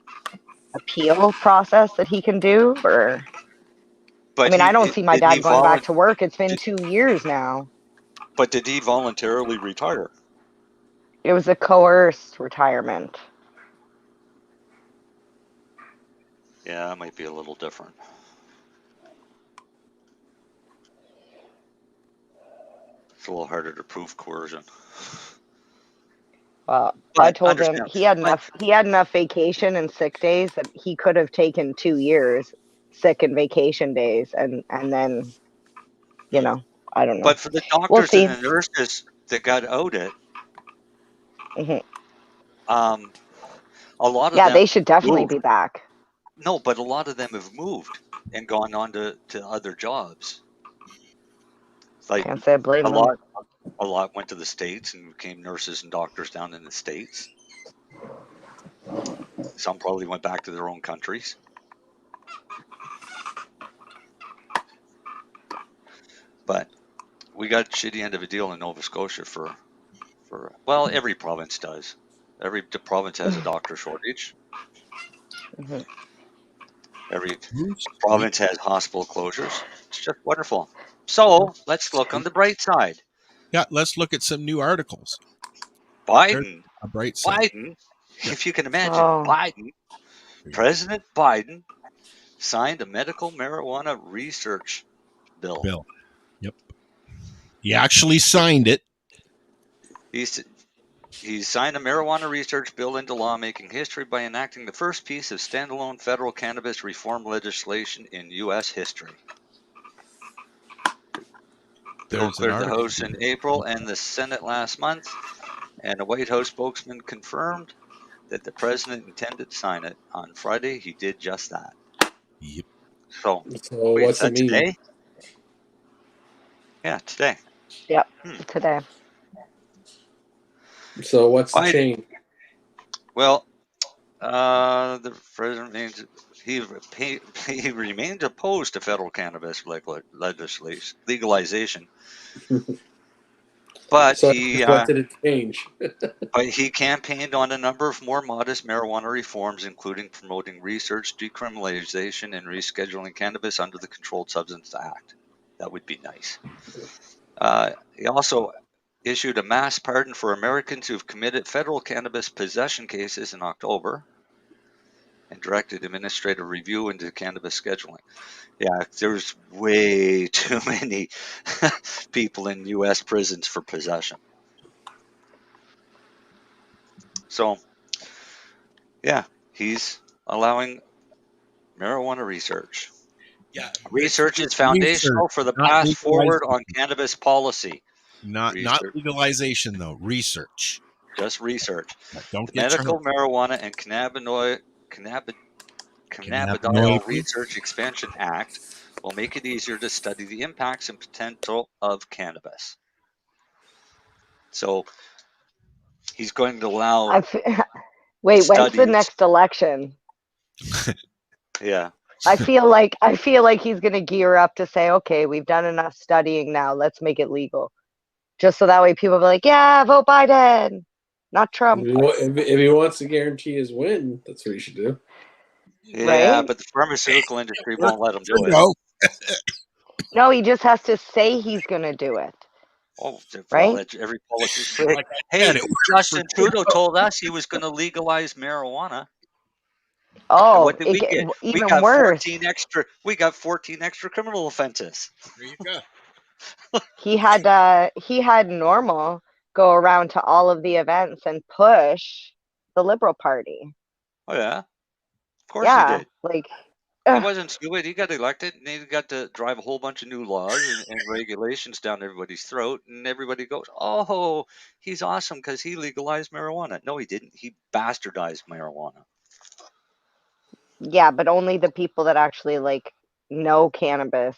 appeal process that he can do, or But I mean, I don't see my dad going back to work. It's been 2 years now. But did he voluntarily retire? It was a coerced retirement. Yeah, that might be a little different. It's a little harder to prove coercion. Well, But I told him understand. he had enough vacation and sick days that he could have taken 2 years sick and vacation days, and then, you know, I don't know. But for the We'll doctors see. and the nurses that got out it, a lot of them. They should definitely be back. No, but a lot of them have moved and gone on to other jobs. Like Can't say I blame them. A lot went to the States and became nurses and doctors down in the States. Some probably went back to their own countries. But we got a shitty end of a deal in Nova Scotia for well, every province does. Every province has a doctor shortage. Every province has hospital closures. It's just wonderful. So let's look on the bright side. Yeah, let's look at some new articles. Biden. A bright side. Biden, if you can imagine, Biden, President Biden signed a medical marijuana research bill. Yep. He actually signed it. He signed a marijuana research bill into law, making history by enacting the first piece of standalone federal cannabis reform legislation in U.S. history. The bill cleared the House in April and the Senate last month, and a White House spokesman confirmed that the president intended to sign it. On Friday, he did just that. Yep. So wait, what's it mean? Today? Yeah, today. Yep, today. So what's the change? Well, the president means he remains opposed to federal cannabis legalization. But So he what did it change? but he campaigned on a number of more modest marijuana reforms, including promoting research, decriminalization, and rescheduling cannabis under the Controlled Substances Act. That would be nice. He also issued a mass pardon for Americans who've committed federal cannabis possession cases in October and directed administrative review into cannabis scheduling. Yeah, there's way too many people in U.S. prisons for possession. So, yeah, he's allowing marijuana research. Yeah, research is foundational for the path forward on cannabis policy. Not legalization, though. Research. Just research. Don't The get Medical Marijuana and Cannabidiol Research Expansion Act will make it easier to study the impacts and potential of cannabis. So he's going to allow. Wait, when's the next election? Yeah. I feel like he's going to gear up to say, okay, we've done enough studying now. Let's make it legal. Just so that way people will be like, yeah, vote Biden, not Trump. If he wants to guarantee his win, that's what he should do. Yeah, right? But the pharmaceutical industry won't let him do it. No, he just has to say he's going to do it. Oh, right? Well, every politician. Hey, Justin Trudeau told us he was going to legalize marijuana. Oh, what did we get? Even we got worse. 14 extra. We got 14 extra criminal offenses. There you go. He had Normal go around to all of the events and push the Liberal Party. Oh yeah, of course he did. Like he wasn't stupid. He got elected, and he got to drive a whole bunch of new laws and regulations down everybody's throat, and everybody goes, "Oh, he's awesome because he legalized marijuana." No, he didn't. He bastardized marijuana. Yeah, but only the people that actually know cannabis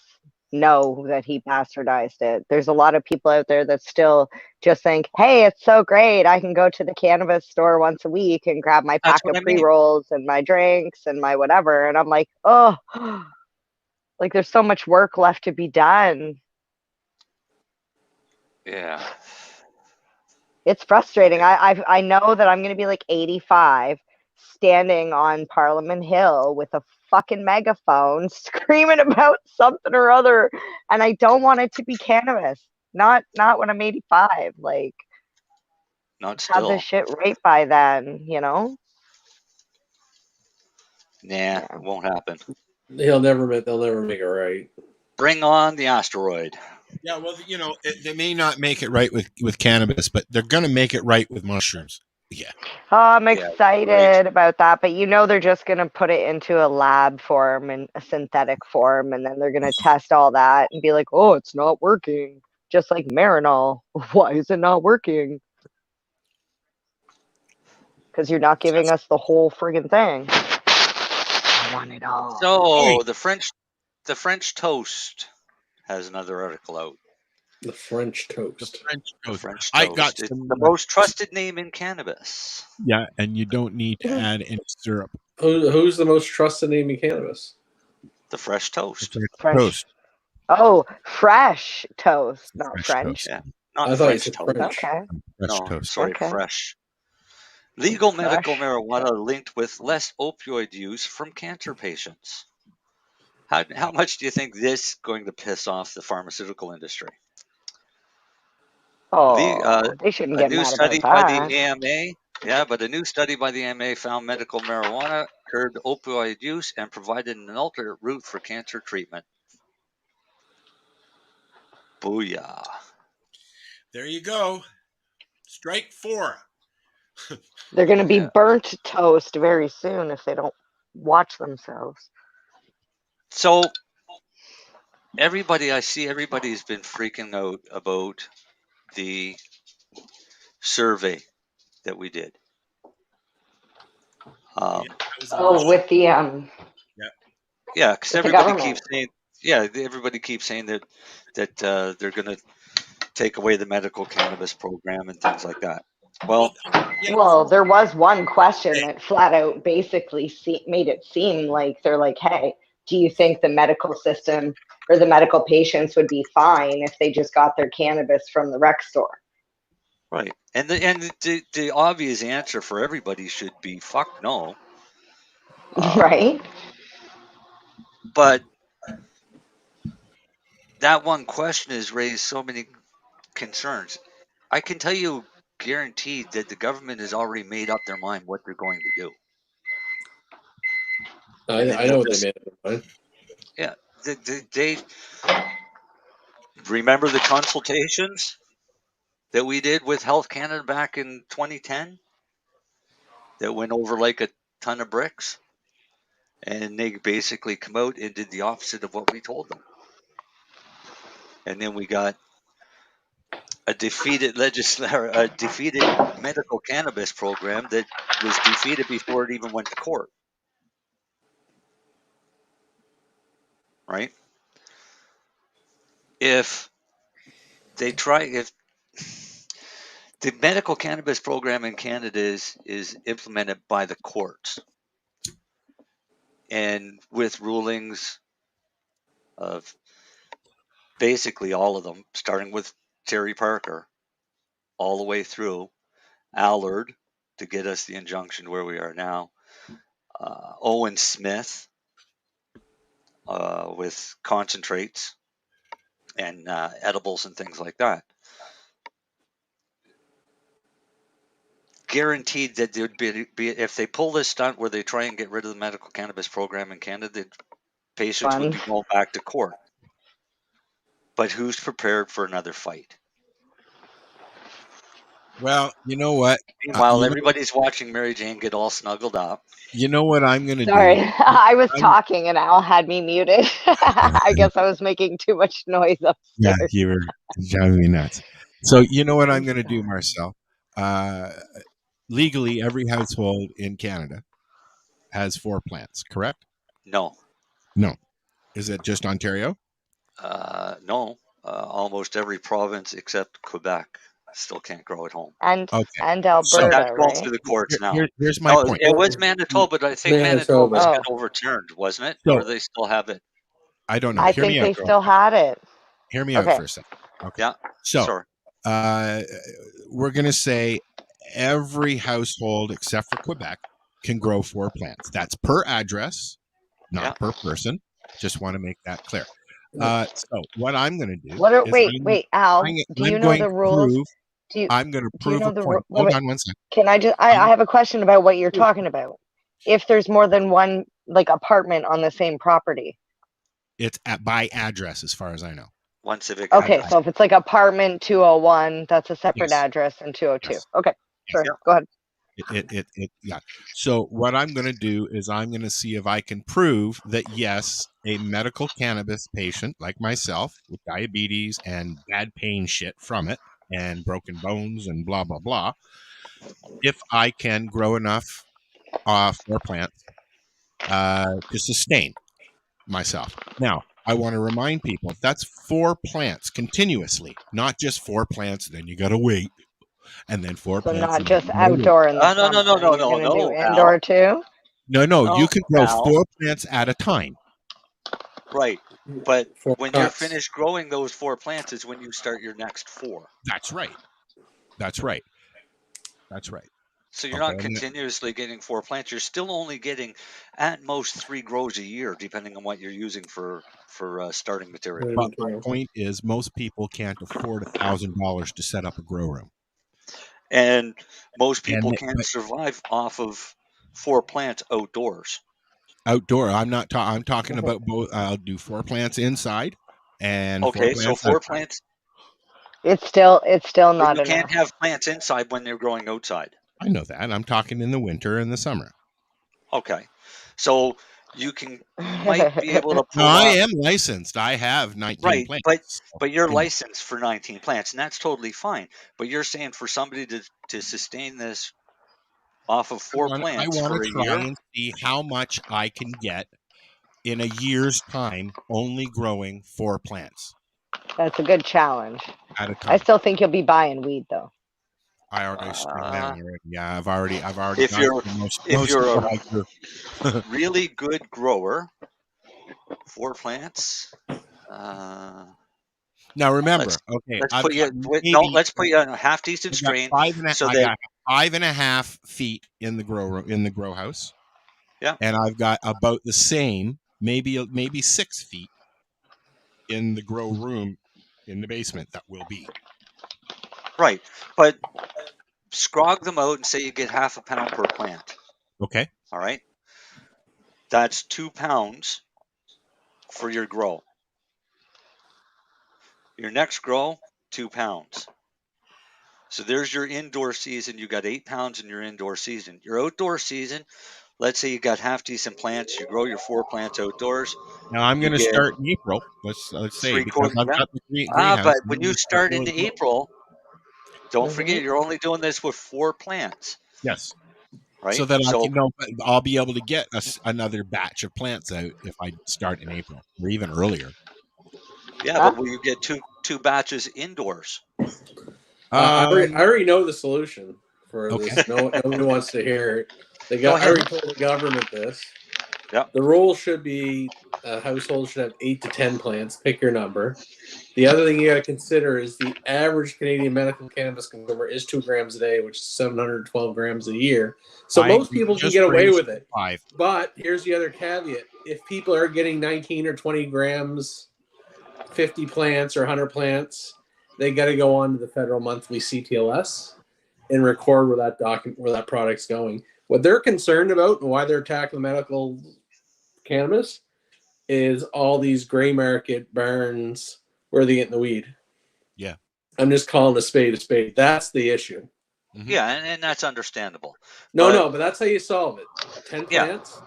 know that he bastardized it. There's a lot of people out there that still just think, hey, it's so great. I can go to the cannabis store once a week and grab my pack of pre-rolls and my drinks and my whatever. And I'm like, oh, there's so much work left to be done. Yeah. It's frustrating. I know that I'm going to be 85 standing on Parliament Hill with a fucking megaphone screaming about something or other, and I don't want it to be cannabis. Not when I'm 85. Not still. Have this shit right by then, Nah, it won't happen. They'll never make it right. Bring on the asteroid. Yeah, well, they may not make it right with cannabis, but they're going to make it right with mushrooms. Yeah. Oh, I'm excited about that, but they're just going to put it into a lab form and a synthetic form, and then they're going to test all that and be like, oh, it's not working. Just like Marinol. Why is it not working? Because you're not giving us the whole friggin' thing. I want it all. So, the French toast has another article out. The French toast. The French toast. I got it's the most trusted name in cannabis. Yeah, and you don't need to add any syrup. Who's the most trusted name in cannabis? The Fresh Toast. Toast. Oh, fresh toast, not French. Toast. Yeah, not I French toast. Okay. Fresh toast. Sorry, okay. Fresh. Legal medical marijuana linked with less opioid use from cancer patients. How much do you think this is going to piss off the pharmaceutical industry? Oh, they shouldn't get mad about that. The AMA, but a new study by the AMA found medical marijuana curbed opioid use and provided an alternate route for cancer treatment. Booyah. There you go. Strike 4. They're going to be burnt toast very soon if they don't watch themselves. So everybody's been freaking out about the survey that we did. With the yeah, because with the everybody government. keeps saying, everybody keeps saying that they're going to take away the medical cannabis program and things like that. Well, there was one question that flat out basically made it seem like they're like, hey, do you think the medical system or the medical patients would be fine if they just got their cannabis from the rec store? Right. And the obvious answer for everybody should be fuck no. Right. But that one question has raised so many concerns. I can tell you guaranteed that the government has already made up their mind what they're going to do. I know what they made up their mind. Yeah. They remember the consultations that we did with Health Canada back in 2010 that went over like a ton of bricks, and they basically come out and did the opposite of what we told them. And then we got a defeated medical cannabis program that was defeated before it even went to court. Right? If the medical cannabis program in Canada is implemented by the courts, and with rulings of basically all of them, starting with Terry Parker, all the way through Allard to get us the injunction where we are now, Owen Smith with concentrates and edibles and things like that. Guaranteed that there'd be if they pull this stunt where they try and get rid of the medical cannabis program in Canada, patients would be going back to court. But who's prepared for another fight? Well, you know what? Meanwhile, everybody's watching Mary Jane get all snuggled up. You know what I'm going to do? Sorry, I was talking and Al had me muted. I guess I was making too much noise upstairs. Yeah, you were driving me nuts. So you know what I'm going to do, Marcel? Legally, every household in Canada has 4 plants, correct? No. No. Is it just Ontario? No. Almost every province except Quebec still can't grow at home. And Alberta, so that's going right? through the courts now. Here's my point. It was Manitoba, but I think Manitoba got overturned, wasn't it? So, or they still have it? I don't know. I think they still had it. Hear me out for a second. Okay. Yeah. So, we're going to say every household except for Quebec can grow 4 plants. That's per address, not per person. Just want to make that clear. So what I'm going to do? Wait, Al. Do you know the rules? I'm going to prove a point. Hold on one second. Can I just? I have a question about what you're talking about. If there's more than one apartment on the same property, it's by address, as far as I know. One civic. Okay, address. so if it's apartment 201, that's a separate address than 202. Yes. Okay, sure. Go ahead. Yeah. So what I'm going to do is I'm going to see if I can prove that, yes, a medical cannabis patient like myself with diabetes and bad pain shit from it and broken bones and blah, blah, blah, if I can grow enough 4 plants to sustain myself. Now, I want to remind people, if that's 4 plants continuously, not just 4 plants, then you got to wait. And then 4 plants. So not just outdoor in the summer. No. Indoor too? No. You can grow 4 plants at a time. Right. But when you're finished growing those 4 plants is when you start your next 4. That's right. So you're not continuously getting 4 plants. You're still only getting at most 3 grows a year, depending on what you're using for starting material. But my point is, most people can't afford $1,000 to set up a grow room. And most people can't survive off of 4 plants outdoors. Outdoor. I'm not. I'm talking about both. I'll do 4 plants inside, and 4 Okay, so plants 4 outside. plants. It's still But not you enough. can't have plants inside when they're growing outside. I know that. I'm talking in the winter and the summer. Okay, so you might be able to pull No, I off. am licensed. I have 19 Right, plants. but you're licensed for 19 plants, and that's totally fine. But you're saying for somebody to sustain this off of 4 I plants want for to a try year? and see how much I can get in a year's time, only growing 4 plants That's a good challenge. at a I time. still think you'll be buying weed though. I already string them already. Yeah, I've already If done you're most if you're of a what I do. really good grower, 4 plants. Now remember, Let's okay, let's I've put you got let's put you on a half decent strain so I that got 5.5 feet in the grow house. Yeah. And I've got about the same, maybe 6 feet in the grow room in the basement. That will be right, but scrog them out and say you get half a pound per plant. okay. All right, that's 2 pounds for your grow. Your next grow, 2 pounds. So there's your indoor season. You got 8 pounds in your indoor season. Your outdoor season, let's say you got half decent plants. You grow your 4 plants outdoors. Now I'm going to get start in April. Let's say because 3/4. I've Yeah. got the greenhouse. But I'm when gonna you start start doing into grow. April, don't forget you're only doing this with 4 plants. Yes. Right. So that I can know I'll be able to get another batch of plants out if I start in April or even earlier. Yeah, but will you get two batches indoors? I already know the solution for Okay. this. Nobody wants to hear it. Go I ahead. already told the government this. Yep. The rule should be a household should have 8 to 10 plants. Pick your number. The other thing you got to consider is the average Canadian medical cannabis consumer is 2 grams a day, which is 712 grams a year. So most people can get away with it. 5. But here's the other caveat. If people are getting 19 or 20 grams, 50 plants or 100 plants, they got to go on to the federal monthly CTLS and record where that product's going. What they're concerned about and why they're attacking medical cannabis is all these gray market barns where they get in the weed. Yeah. I'm just calling a spade a spade. That's the issue. Mm-hmm. Yeah, and that's understandable. But that's how you solve it. 10 plants.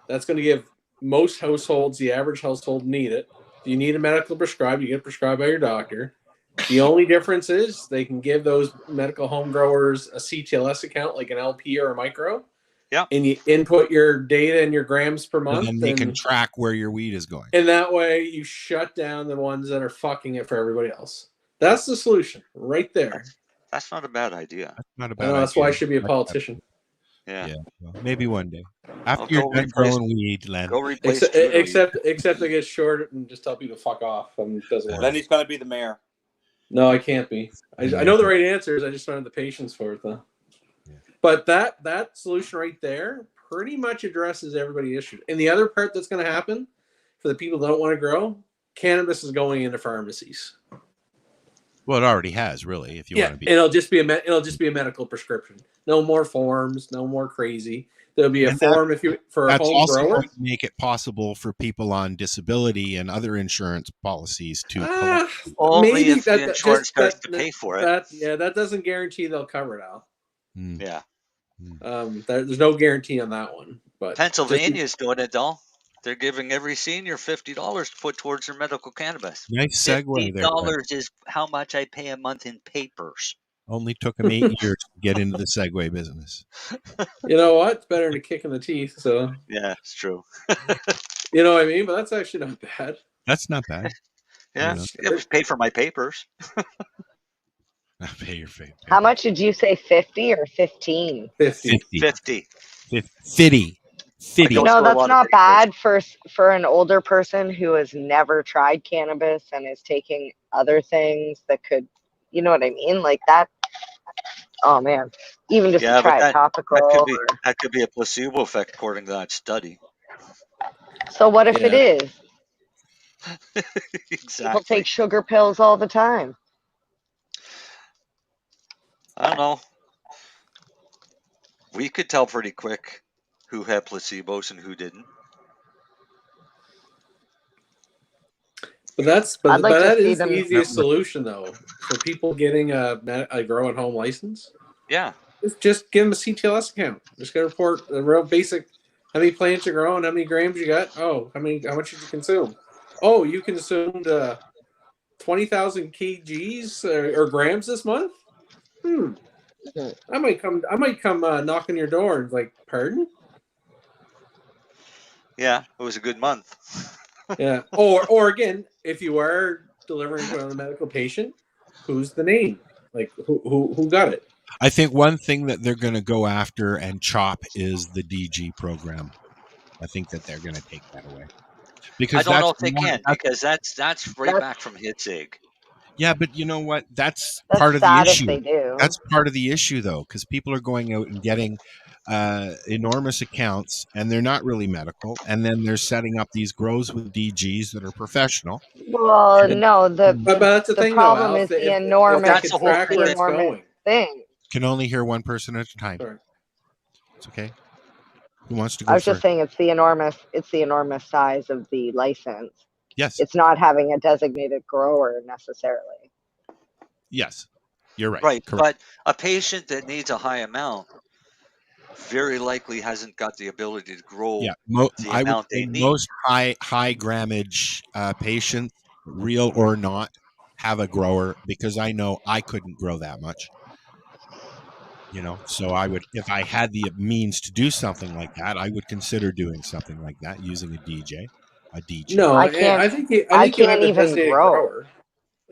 That's going to give most households, the average household, need it. If you need a medical prescribed, you get prescribed by your doctor. The only difference is they can give those medical home growers a CTLS account like an LP or a micro. Yeah. And you input your data and your grams per month. And then they can track where your weed is going. And that way you shut down the ones that are fucking it for everybody else. That's the solution right there. That's not a bad idea. That's not a bad idea. That's why I should be a politician. Yeah. Well, maybe one day. After you're done growing weed, Len. Go replace except I get short and just tell people to fuck off. And it doesn't work. Lenny's going to be the mayor. No, I can't be. I know the right answers. I just don't have the patience for it, though. Yeah. But that solution right there pretty much addresses everybody's issues. And the other part that's going to happen for the people that don't want to grow, cannabis is going into pharmacies. Well, it already has, really. If you want to be, it'll just be a medical prescription. No more forms. No more crazy. There'll be a form for a home grower. Going to make it possible for people on disability and other insurance policies to only if the insurance starts to pay for it. That doesn't guarantee they'll cover it, Al. Yeah. There's no guarantee on that one. But Pennsylvania's doing it though. They're giving every senior $50 to put towards their medical cannabis. Nice segue there. $50 is how much I pay a month in papers. Only took them 8 years to get into the Segway business. You know what? It's better than a kick in the teeth. So yeah, it's true. You know what I mean? But that's actually not bad. That's not bad. Yeah, pay for my papers. Pay your fee. How much did you say? 50 or 15? 50. 50. No, that's not bad for an older person who has never tried cannabis and is taking other things that could, you know what I mean? Like that. Oh man, even just to try a topical. That could be a placebo effect according to that study. So what if it is? Exactly. People take sugar pills all the time. I don't know. We could tell pretty quick who had placebos and who didn't. But that's I'd like to that see is the them- easiest solution though for people getting a grow at home license. Yeah. Just give them a CTLS account. Just gotta report the real basic: how many plants you're growing, how many grams you got. Oh, how much did you consume? Oh, you consumed 20,000 kgs or grams this month. I might come knock on your door and like, pardon? Yeah, it was a good month. Yeah. Or again, if you are delivering to a medical patient, who's the name? Like who got it? I think one thing that they're going to go after and chop is the DG program. I think that they're going to take that away. Because I don't know if they can, because that's right back from Hitzig. Yeah, but you know what? That's That's part of the sad if issue. they do. That's part of the issue, though, because people are going out and getting enormous accounts, and they're not really medical, and then they're setting up these grows with DGs that are professional. Well, no, But that's the thing, problem though, is Al, the if enormous, they can track where it's going. thing. Can only hear one person at a time. Sorry. It's okay. Who wants to go I was first? just saying it's the enormous size of the license. Yes. It's not having a designated grower necessarily. Yes, you're right. Right, Correct. but a patient that needs a high amount very likely hasn't got the ability to grow the I would amount say they need. most high grammage patients, real or not, have a grower, because I know I couldn't grow that much. So I would, if I had the means to do something like that, I would consider doing something like that, using a DJ. No, I can't- I think I you have can't the even designated grow. grower.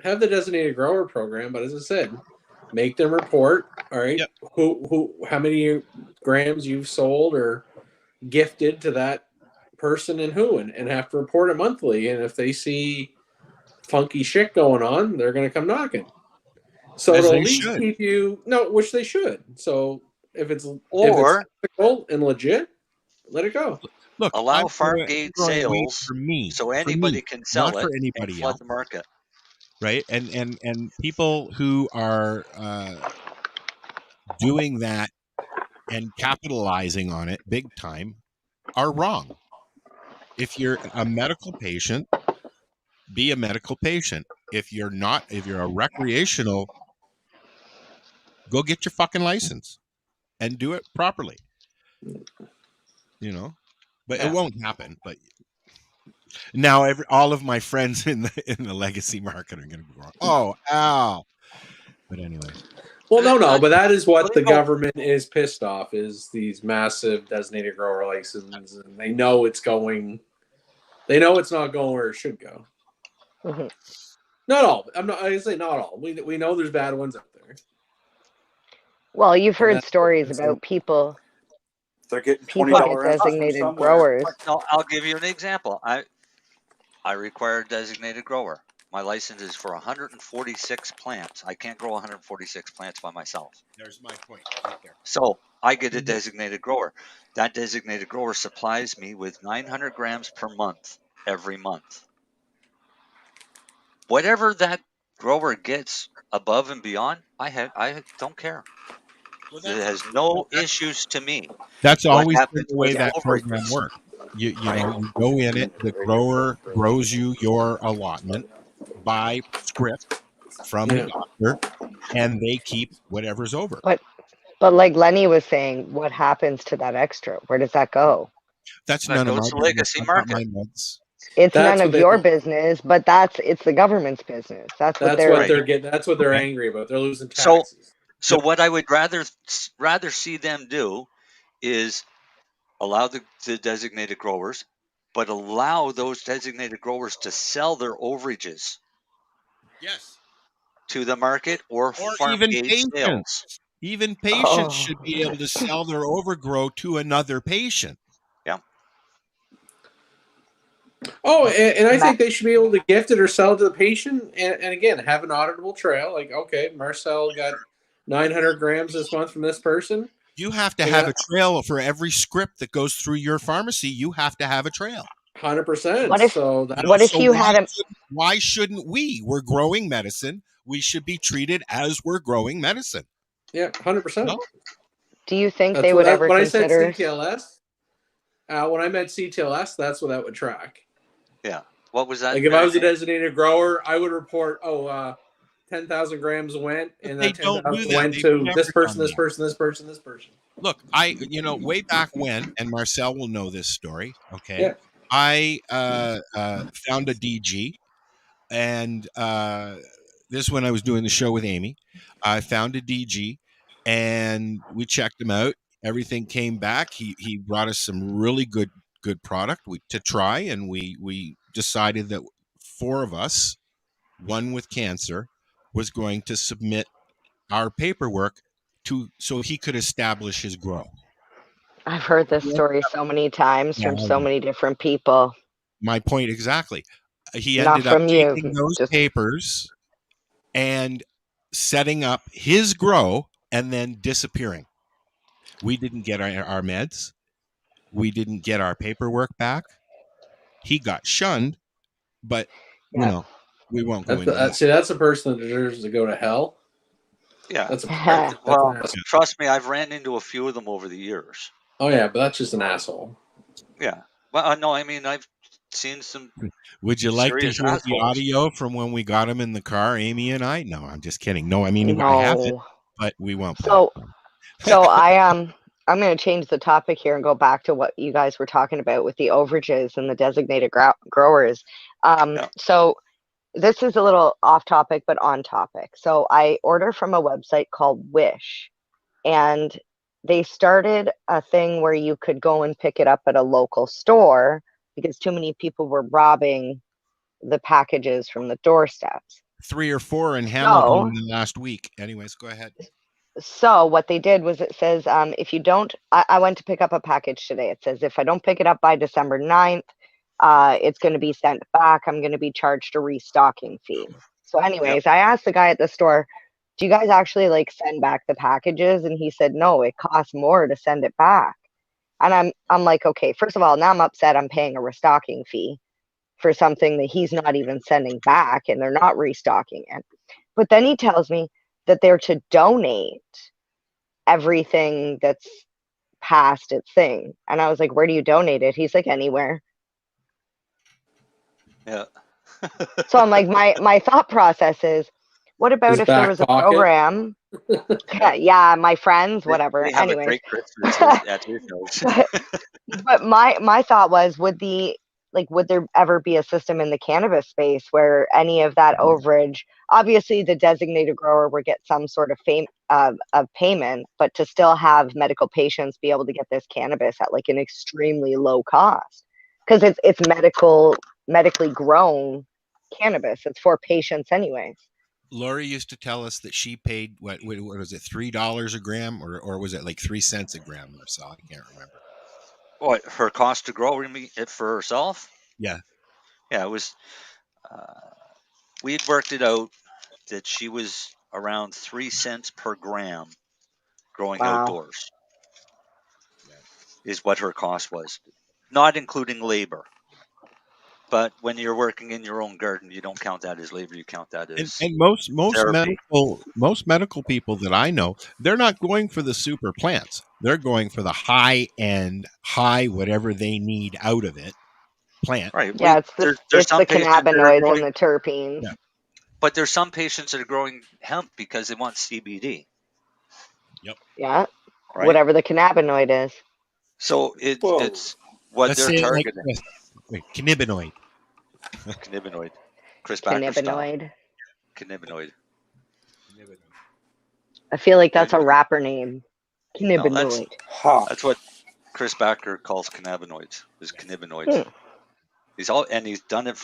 Have the designated grower program, but as I said, make them report. All right, who, how many grams you've sold or gifted to that person and who, and have to report it monthly. And if they see funky shit going on, they're going to come knocking. So As it'll they at least should. keep you which they should. So if it's ethical and legit, let it go. Look, Allow I'm farm growing gate weed sales for me, so anybody can sell not it for anybody and flood else. the market. Right, and people who are doing that and capitalizing on it big time are wrong. If you're a medical patient, be a medical patient. If you're not, if you're a recreational, go get your fucking license and do it properly. But it won't happen. But now all of my friends in the legacy market are going to be going, "Oh, ow!" But anyway. Well, no, but that is what the government is pissed off, is these massive designated grower licenses, and they know it's going. They know it's not going where it should go. Mm-hmm. Not all. I say not all. We know there's bad ones out there. Well, you've heard stories about people. They're getting people get designated growers. No, I'll give you an example. I require a designated grower. My license is for 146 plants. I can't grow 146 plants by myself. There's my point right there. So I get a designated grower. That designated grower supplies me with 900 grams per month every month. Whatever that grower gets above and beyond, I don't care. It has no issues to me. That's What always happens been the way with that overages? program works. You go in it, the grower grows you your allotment by script from the doctor, and they keep whatever's over. But like Lennie was saying, what happens to that extra? Where does that go? That's That none of my goes to business. legacy That's not market. my meds. It's That's none what of they your want. business, but it's the government's business. That's what they're getting. That's what they're angry about. They're losing taxes. So what I would rather see them do is allow the designated growers, but allow those designated growers to sell their overages. Yes. To the market or farm even gate patients. sales. Even patients should be able to sell their overgrow to another patient. Yeah. Oh, and I think they should be able to gift it or sell it to the patient, and again, have an auditable trail. Like, okay, Marcel got 900 grams this month from this person. You have to have a trail for every script that goes through your pharmacy. You have to have a trail. 100%. What if you had a? Why shouldn't we? We're growing medicine. We should be treated as we're growing medicine. Yeah, 100%. Do you think they would ever when consider? I said CTLS, When I'm at CTLS, that's what that would track. Yeah. What was that? Like if I was a designated grower, I would report, 10,000 grams went, and They that don't 10,000 do that. went They've to never this person, done this that. person, this person, this person. Look, way back when, and Marcel will know this story. Okay, Yeah. I found a DG, and this is when I was doing the show with Amy. I found a DG, and we checked him out. Everything came back. He brought us some really good product to try, and we decided that 4 of us, one with cancer, was going to submit our paperwork so he could establish his grow. I've heard this story so many times from so many different people. My point exactly. He Not ended up from you, taking those just- papers and setting up his grow and then disappearing. We didn't get our meds. We didn't get our paperwork back. He got shunned, but we won't go into that. See, that's a person that deserves to go to hell. Yeah. That's Well, an asshole. trust me, I've ran into a few of them over the years. Oh yeah, but that's just an asshole. Yeah. Well, no, I mean, I've seen some. Would you like to serious hear the assholes. audio from when we got him in the car, Amy and I? No, I'm just kidding. No, I mean, No. I have it, but we won't. So I'm going to change the topic here and go back to what you guys were talking about with the overages and the designated growers. So this is a little off topic, but on topic. So I order from a website called Wish, and they started a thing where you could go and pick it up at a local store because too many people were robbing the packages from the doorsteps. 3 or 4 in Hamilton in the last week. Anyways, go ahead. So what they did was it says, if you don't, I went to pick up a package today. It says, if I don't pick it up by December 9th, it's going to be sent back. I'm going to be charged a restocking fee. So anyways, I asked the guy at the store, do you guys actually like send back the packages? And he said, no, it costs more to send it back. And I'm like, okay, first of all, now I'm upset I'm paying a restocking fee for something that he's not even sending back and they're not restocking it. But then he tells me that they're to donate everything that's past its thing. And I was like, where do you donate it? He's like, anywhere. Yeah. So I'm like, my thought process is, what about His if there was a back pocket? program? Yeah, my friends, whatever. They have a Anyways, great Christmas at your house. but my thought was, would there ever be a system in the cannabis space where any of that overage, obviously the designated grower would get some sort of payment, but to still have medical patients be able to get this cannabis at like an extremely low cost, because it's medically grown cannabis. It's for patients anyways. Lori used to tell us that she paid what was it, $3 a gram, or was it like 3 cents a gram, Marcel? I can't remember. What, her cost to grow it for herself? Yeah. Yeah, it was. We had worked it out that she was around 3 cents per gram growing outdoors. Is what her cost was, not including labor. But when you're working in your own garden, you don't count that as labor. You count that as and most medical people that I know, they're not going for the super plants. They're going for the high whatever they need out of it plant. Right. Yeah, it's the patients that are cannabinoids growing- and the terpenes. Yeah. But there's some patients that are growing hemp because they want CBD. Yep. Yeah. Right? Whatever the cannabinoid is. So it's what Let's they're say it like targeting. this. Wait, cannabinoid. Cannabinoid. Chris Backer style. Cannabinoid. I feel like that's a rapper name. Cannabinoid. That's what Chris Backer calls cannabinoids. Is cannabinoids. He's done it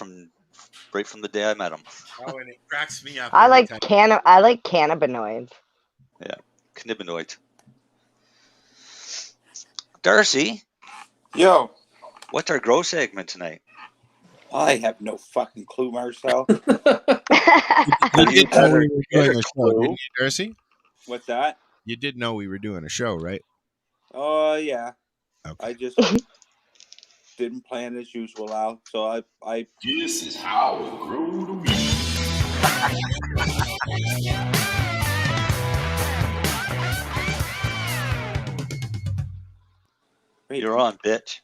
right from the day I met him. Oh, and it cracks me up. I like cannabinoids. Yeah, cannabinoid. Darcy. Yo. What's our grow segment tonight? I have no fucking clue, Marcel. You did know we were doing a show, didn't you, Darcy? What's that? You did know we were doing a show, right? Oh, yeah. Okay. I just didn't plan as usual, Al. So I This is how we grow the weed. Wait, You're on, bitch.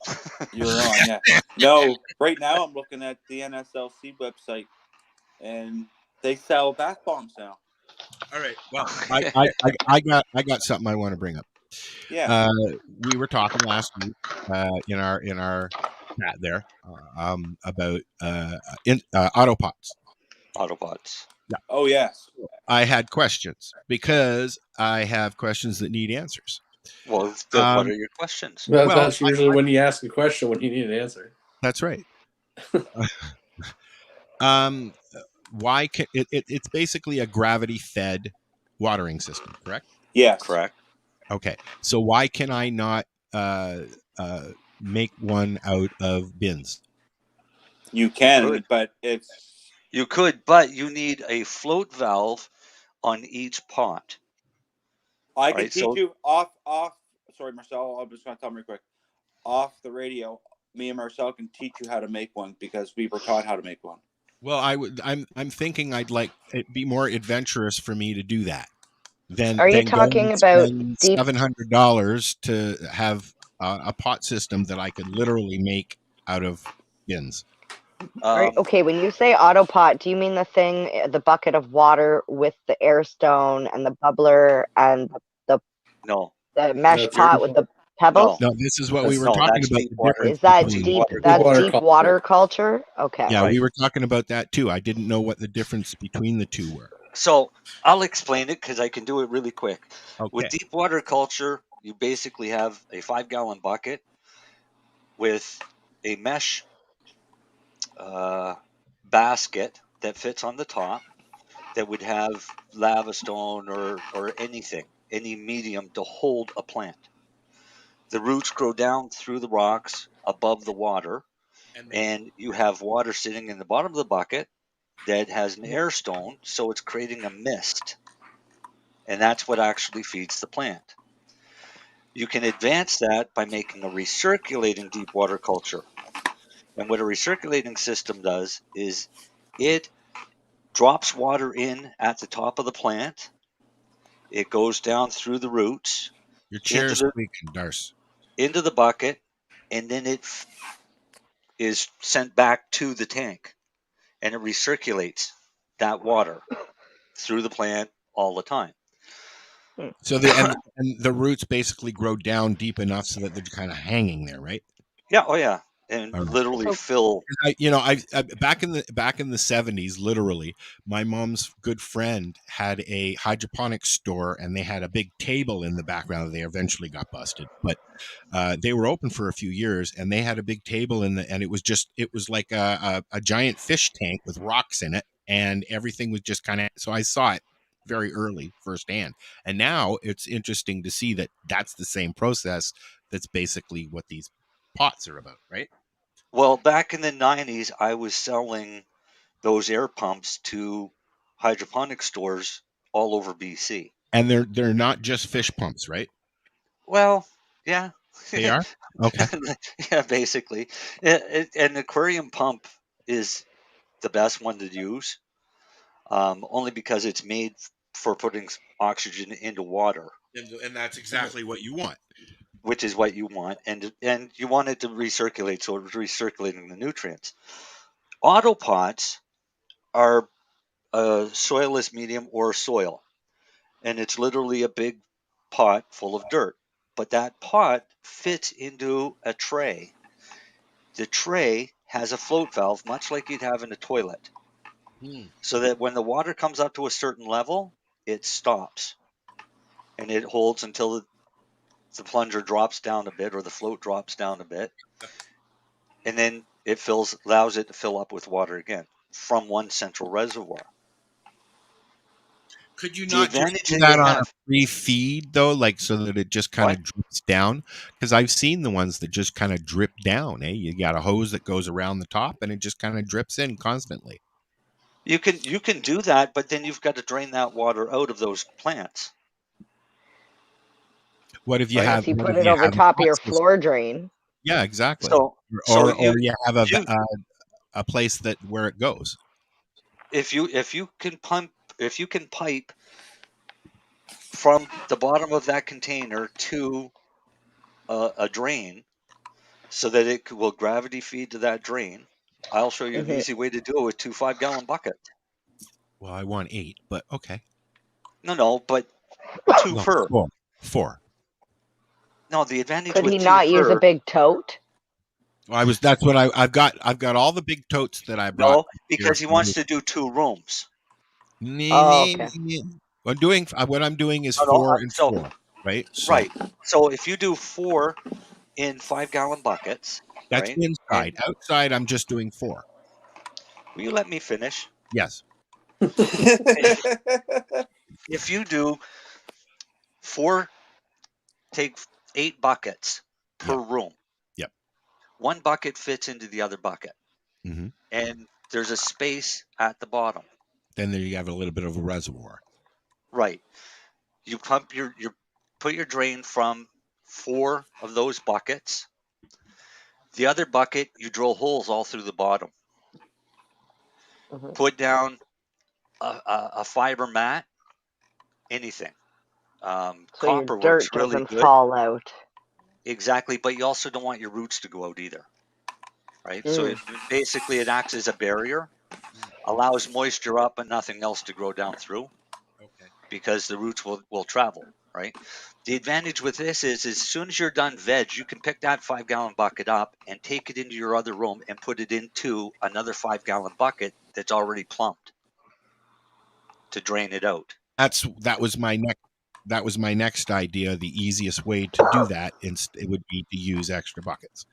You're on, yeah. No, right now I'm looking at the NSLC website, and they sell bath bombs now. All right. Well, I got something I want to bring up. Yeah. We were talking last week in our chat there about autopots. Autobots. Yeah. Oh yes. I had questions because I have questions that need answers. Well, then what are your questions? Well, Well, that's usually when you ask a question when you need an answer. That's right. Why can it's basically a gravity fed watering system, correct? Yes. Correct. Okay. So why can I not make one out of bins? You can, Good. but it's You could, but you need a float valve on each pot. I can Right, teach so- you off. Sorry, Marcel. I'm just gonna tell me real quick. Off the radio, me and Marcel can teach you how to make one because we were taught how to make one. Well, I'm thinking I'd like it be more adventurous for me to do that than Are you than go talking and about spend deep? $700 to have a pot system that I could literally make out of bins. Okay, when you say autopot, do you mean the thing, the bucket of water with the air stone and the bubbler and No. the mesh That's pot with the pebbles? No, this is what we were No, talking that's about. deep The water. difference Is that between- deep? water. That's Deep deep water water culture. Okay. Yeah, Right. we were talking about that too. I didn't know what the difference between the two were. So I'll explain it because I can do it really quick. Okay. With deep water culture, you basically have a 5-gallon bucket with a mesh basket that fits on the top that would have lava stone or anything, any medium to hold a plant. The roots grow down through the rocks above the water, and you have water sitting in the bottom of the bucket that has an air stone, so it's creating a mist. And that's what actually feeds the plant. You can advance that by making a recirculating deep water culture. And what a recirculating system does is it drops water in at the top of the plant. It goes down through the roots Your chair's squeaking, Darcy. into the bucket, and then it is sent back to the tank. And it recirculates that water through the plant all the time. So and the roots basically grow down deep enough so that they're kind of hanging there, right? Yeah, oh yeah, and All right. literally fill. I back in the 70s, literally, my mom's good friend had a hydroponics store, and they had a big table in the background. They eventually got busted, but they were open for a few years, and they had a big table and it was like a giant fish tank with rocks in it, and everything was just kind of. So I saw it very early firsthand, and now it's interesting to see that that's the same process. That's basically what these pots are about, right? Well, back in the 90s, I was selling those air pumps to hydroponic stores all over BC. And they're not just fish pumps, right? Well, yeah. They are? Okay. Yeah, basically. An aquarium pump is the best one to use, only because it's made for putting oxygen into water. And that's exactly what you want. Which is what you want, and you want it to recirculate, so it's recirculating the nutrients. Autopots are a soilless medium or soil, and it's literally a big pot full of dirt. But that pot fits into a tray. The tray has a float valve, much like you'd have in a toilet, so that when the water comes up to a certain level, it stops, and it holds until the plunger drops down a bit or the float drops down a bit, and then it allows it to fill up with water again from one central reservoir. Could you The not just advantage do that that you on have- a free feed though, like so that it just kind of drips down? Because I've seen the ones that just kind of drip down. You got a hose that goes around the top, and it just kind of drips in constantly. You can do that, but then you've got to drain that water out of those plants. What if you Or have? if you what put if it over have top of a your hot system? floor drain. Yeah, exactly. So or you have a place that where it goes. If you can pipe from the bottom of that container to a drain, so that it will gravity feed to that drain. I'll show you an Mhm. easy way to do it with 2 5-gallon buckets. Well, I want 8, but okay. No, but 2 No, per. 4. No, the advantage Could with he 2 not use a per. big tote? That's what I've got. I've got all the big totes that I brought No, here because he from wants you. to do 2 rooms. Oh, okay. What I'm doing is No, 4 and so 4, right? So right. So if you do 4 in 5-gallon buckets, that's right? inside. And Outside, I'm just doing 4. will you let me finish? Yes. If you do 4, take 8 buckets per Yep. room. Yep. 1 bucket fits into the other bucket, Mm-hmm. and there's a space at the bottom. Then there you have a little bit of a reservoir. Right. You pump your put your drain from 4 of those buckets. The other bucket, you drill holes all through the bottom. Mhm. Put down a fiber mat, anything. So Copper your works dirt really doesn't good. fall out. Exactly, but you also don't want your roots to go out either, right? So basically it acts as a barrier, allows moisture up and nothing else to grow down through. Okay. Because the roots will travel, right? The advantage with this is as soon as you're done veg, you can pick that 5-gallon bucket up and take it into your other room and put it into another 5-gallon bucket that's already plumbed to drain it out. That was my next idea. The easiest way to do that it would be to use extra buckets.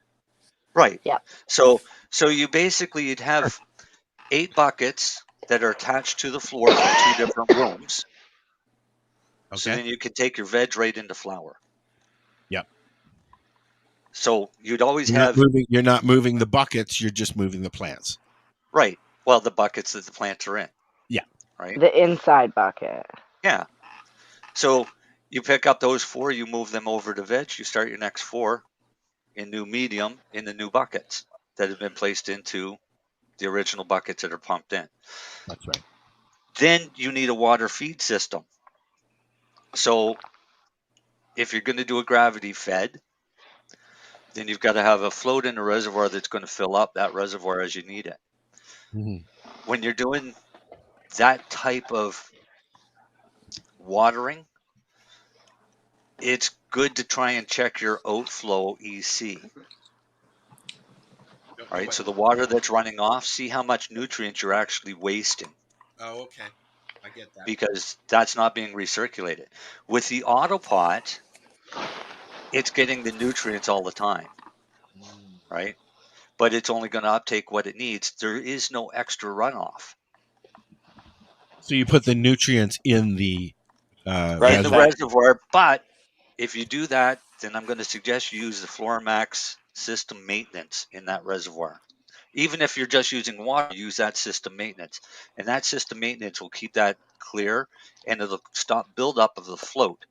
Right. Yeah. So you'd have 8 buckets that are attached to the floor from 2 different rooms. So Okay. then you can take your veg right into flower. Yep. So you'd always You're not moving the buckets, you're just moving the plants. right. Well, the buckets that the plants are in. Yeah. Right. The inside bucket. Yeah. So you pick up those 4, you move them over to veg, you start your next 4 in new medium in the new buckets that have been placed into the original buckets that are pumped in. That's right. Then you need a water feed system. So if you're going to do a gravity fed, then you've got to have a float in a reservoir that's going to fill up that reservoir as you need it. Mm-hmm. When you're doing that type of watering, it's good to try and check your outflow EC. Right, so the water that's running off, see how much nutrients you're actually wasting. Oh, okay. I get that. Because that's not being recirculated. With the autopot, it's getting the nutrients all the time, right? But it's only going to uptake what it needs. There is no extra runoff. So you put the nutrients in the In the reservoir, but if you do that, then I'm going to suggest you use the Floramax system maintenance in that reservoir. Even if you're just using water, use that system maintenance. And that system maintenance will keep that clear and it'll stop buildup of the float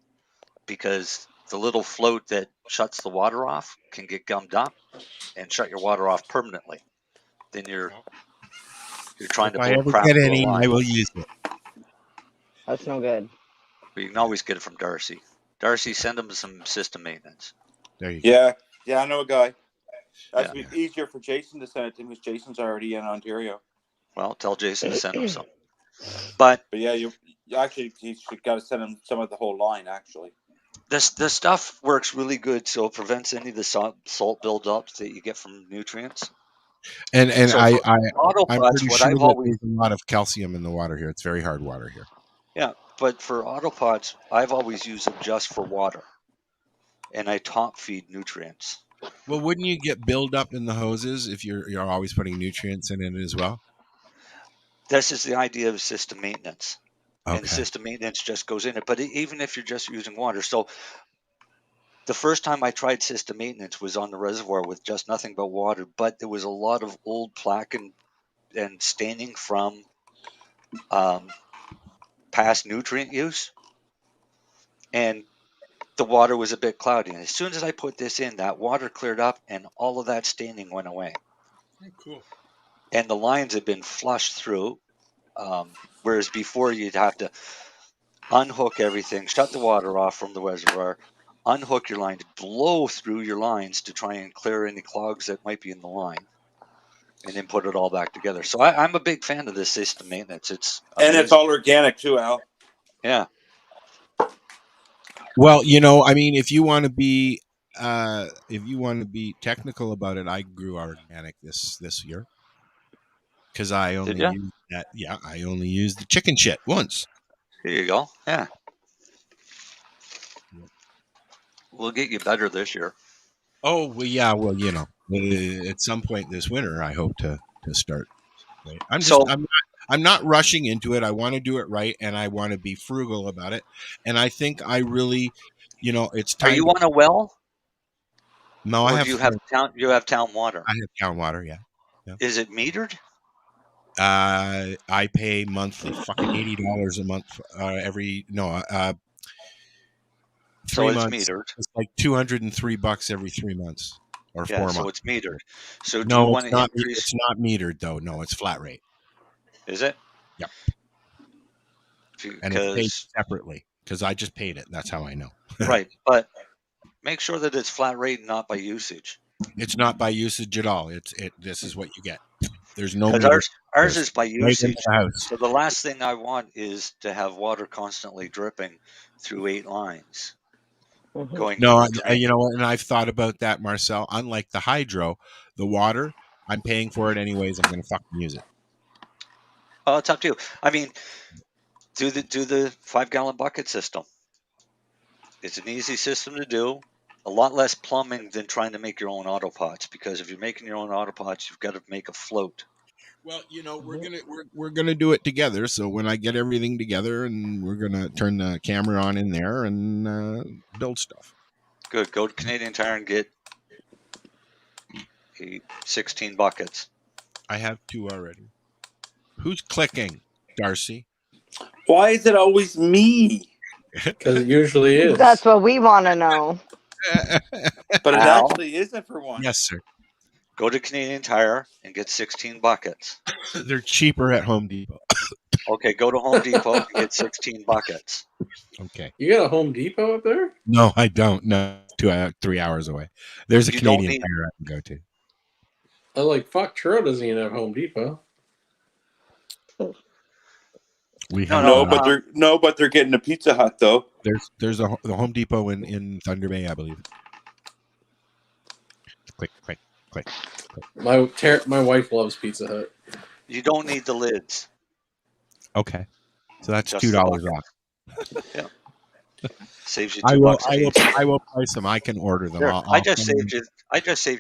because the little float that shuts the water off can get gummed up and shut your water off permanently. Then you're trying to If I boat ever crap get to a any, line. I will use it. That's no good. But you can always get it from Darcy. Darcy, send him some system maintenance. There you go. Yeah, I know a guy. That's easier for Jason to send it to him because Jason's already in Ontario. Well, tell Jason to send him some. But yeah, you actually got to send him some of the whole line. Actually, this stuff works really good, so it prevents any of the salt buildups that you get from nutrients. And so I'm autopots, pretty what sure I've that always there's a lot of calcium in the water here. It's very hard water here. yeah, but for autopots, I've always used them just for water, and I top feed nutrients. Well, wouldn't you get buildup in the hoses if you're always putting nutrients in it as well? This is the idea of system maintenance. Okay. And system maintenance just goes in it. But even if you're just using water. So the first time I tried system maintenance was on the reservoir with just nothing but water. But there was a lot of old plaque and staining from past nutrient use. And the water was a bit cloudy. And as soon as I put this in, that water cleared up and all of that staining went away. Oh, cool. And the lines had been flushed through. Whereas before you'd have to unhook everything, shut the water off from the reservoir, unhook your line, blow through your lines to try and clear any clogs that might be in the line, and then put it all back together. So I'm a big fan of this system maintenance. It's amazing. And it's all organic too, Al. Yeah. Well, you know, I mean, if you want to be technical about it, I grew organic this year because I only used that. Yeah, I only used the chicken shit once. Here you go. Yeah. We'll get you better this year. Oh, well, yeah. Well, you know, at some point this winter, I hope to start. Right? I'm not rushing into it. I want to do it right, and I want to be frugal about it. And I think I really, you know, it's time. Are you on a well? No, or I have. Do you have town? You have town water. I have town water. Yeah. Is it metered? I pay monthly, fucking $80 a month. So 3 it's months. metered. It's like $203 every 3 months or 4 months. So it's metered. So do no, you want it's to not. increase? It's not metered though. No, it's flat rate. Is it? Yep. Because And it's paid separately because I just paid it. That's how I know. Right, but make sure that it's flat rate, not by usage. It's not by usage at all. This is what you get. There's no. Because ours is by Right in usage. the house. So the last thing I want is to have water constantly dripping through 8 lines. Going No, to the drain. you know what? And I've thought about that, Marcel. Unlike the hydro, the water, I'm paying for it anyways. I'm going to fucking use it. Oh, it's up to you. I mean, do the 5-gallon bucket system. It's an easy system to do. A lot less plumbing than trying to make your own auto pots, because if you're making your own auto pots, you've got to make a float. Well, you know, we're gonna do it together. So when I get everything together, and we're gonna turn the camera on in there and build stuff. Good. Go to Canadian Tire and get 16 buckets. I have 2 already. Who's clicking, Darcy? Why is it always me? Because it usually is. That's what we want to know. But it Al? actually isn't for one. Yes, sir. Go to Canadian Tire and get 16 buckets. They're cheaper at Home Depot. Okay, go to Home Depot and get 16 buckets. Okay. You got a Home Depot up there? No, I don't. No, 3 hours away. There's a You don't Canadian need- Tire I can go to. I like, fuck, Truro doesn't even have Home Depot. We have but they're getting a Pizza Hut though. There's the Home Depot in Thunder Bay, I believe. Click. My wife loves Pizza Hut. You don't need the lids. Okay, so that's Just $2 the off. Yeah. Saves you I $2 will. each. I will price them. I can order them. Sure. I'll I just saved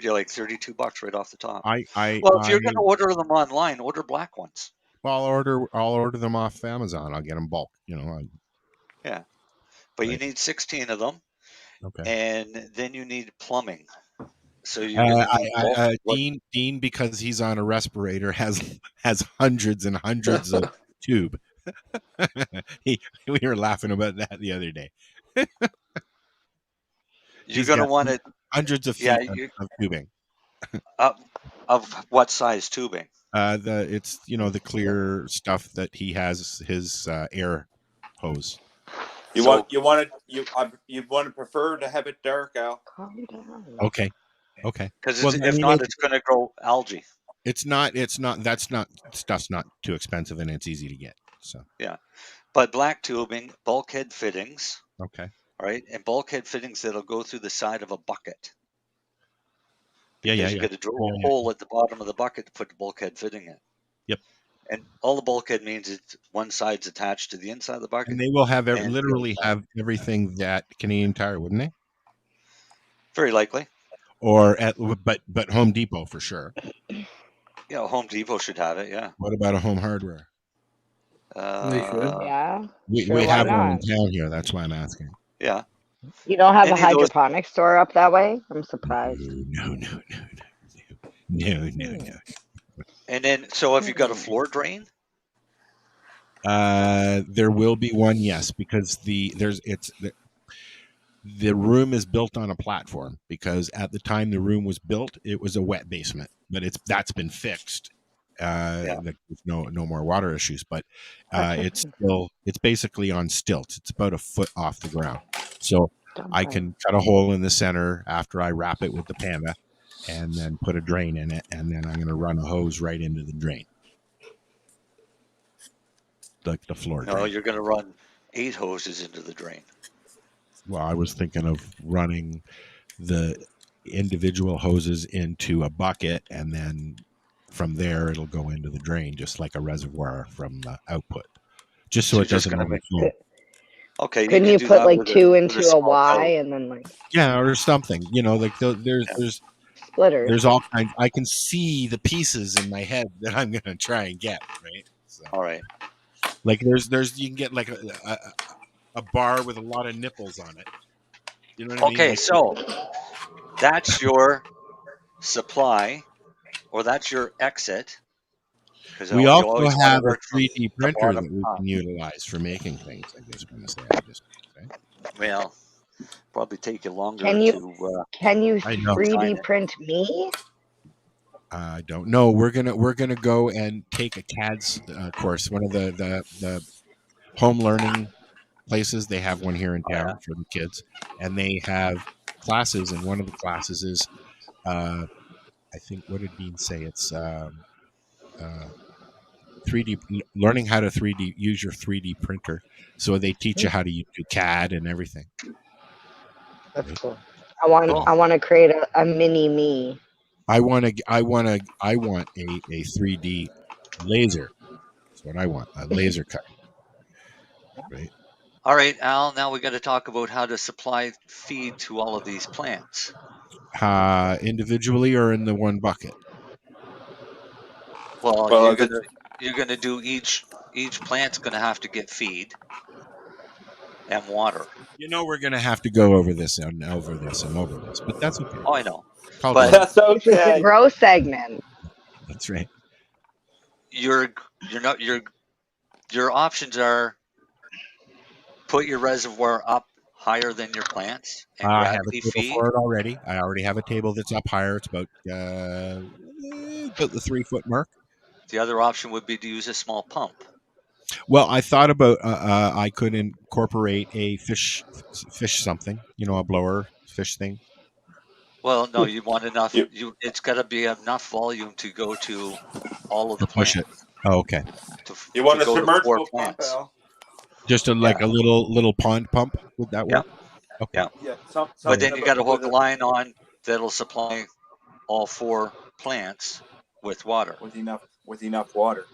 you like $32 right off the top. Well, If you're going to order them online, order black ones. I'll order them off Amazon. I'll get them bulk. You know. Yeah, but you need 16 of them. Okay. And then you need plumbing. So you Dean, because he's on a respirator, has hundreds and hundreds of tube. We were laughing about that the other day. You're going to want it hundreds of feet of tubing. Of what size tubing? It's the clear stuff that he has his air hose. You want to prefer to have it dark, Al. Calm down. Okay. Because if not, it's going to grow algae. It's not. Stuff's not too expensive, and it's easy to get. So yeah, but black tubing, bulkhead fittings. Okay. Right, and bulkhead fittings that'll go through the side of a bucket. Yeah. You got to drill a hole at the bottom of the bucket to put the bulkhead fitting in. Yep. And all the bulkhead means is one side's attached to the inside of the bucket. And they will have literally have everything that Canadian Tire, wouldn't they? Very likely. But Home Depot for sure. Yeah, Home Depot should have it. Yeah. What about a Home Hardware? They should. Yeah. We Sure, have why one in not? town here. That's why I'm asking. Yeah. You don't have Any a of those- hydroponic store up that way? I'm surprised. No. And then, so have you got a floor drain? There will be one, yes, because the room is built on a platform, because at the time the room was built, it was a wet basement, but that's been fixed. There's no more water issues, but it's basically on stilts. It's about a foot off the ground. So I can cut a hole in the center after I wrap it with the panda, and then put a drain in it, and then I'm going to run a hose right into the drain, like the floor No, drain. you're going to run 8 hoses into the drain. Well, I was thinking of running the individual hoses into a bucket, and then from there it'll go into the drain, just like a reservoir from the output, just so it doesn't overflow. Okay. Couldn't you put like 2 into a Y and then like Yeah, or something. Like there's splitters? There's all kinds. I can see the pieces in my head that I'm going to try and get, right? So, all right. Like there's you can get like a bar with a lot of nipples on it. You know what I mean? Okay, Like, so that's your supply, or that's your exit. We you also always have wanna a work from 3D the printer bottom that we up. can utilize for making things. I just want to say. Well, probably take you longer Can you to. I know. 3D print me? I don't know. We're gonna go and take a CAD's course. One of the home learning places. They have one here in town for the kids, and they have classes. And one of the classes is, I think, what did Dean say? It's 3D, learning how to 3D use your 3D printer. So they teach you how to use CAD and everything. That's cool. I want to create a mini me. I want a 3D laser. That's what I want. A laser cut. Right. All right, Al. Now we got to talk about how to supply feed to all of these plants. Individually or in the one bucket? Well, you're gonna do each plant's gonna have to get feed and water. We're gonna have to go over this and over this, but that's okay. Oh, I know. But that's This is okay. the grow segment. That's right. Your options are put your reservoir up higher than your plants and I have a gravity table feed. for it already. I already have a table that's up higher. It's about the 3-foot mark. The other option would be to use a small pump. Well, I thought about I could incorporate a fish something, a blower fish thing. Well, no, you want enough. It's got to be enough volume to go to all of the push plants. it. Oh, okay. You want a go to 4 submersible pump, plants. Al? Just a little pond pump. Would that work? Yeah. Yeah. But then you got to hook a line on that'll supply all 4 plants with water. With enough water.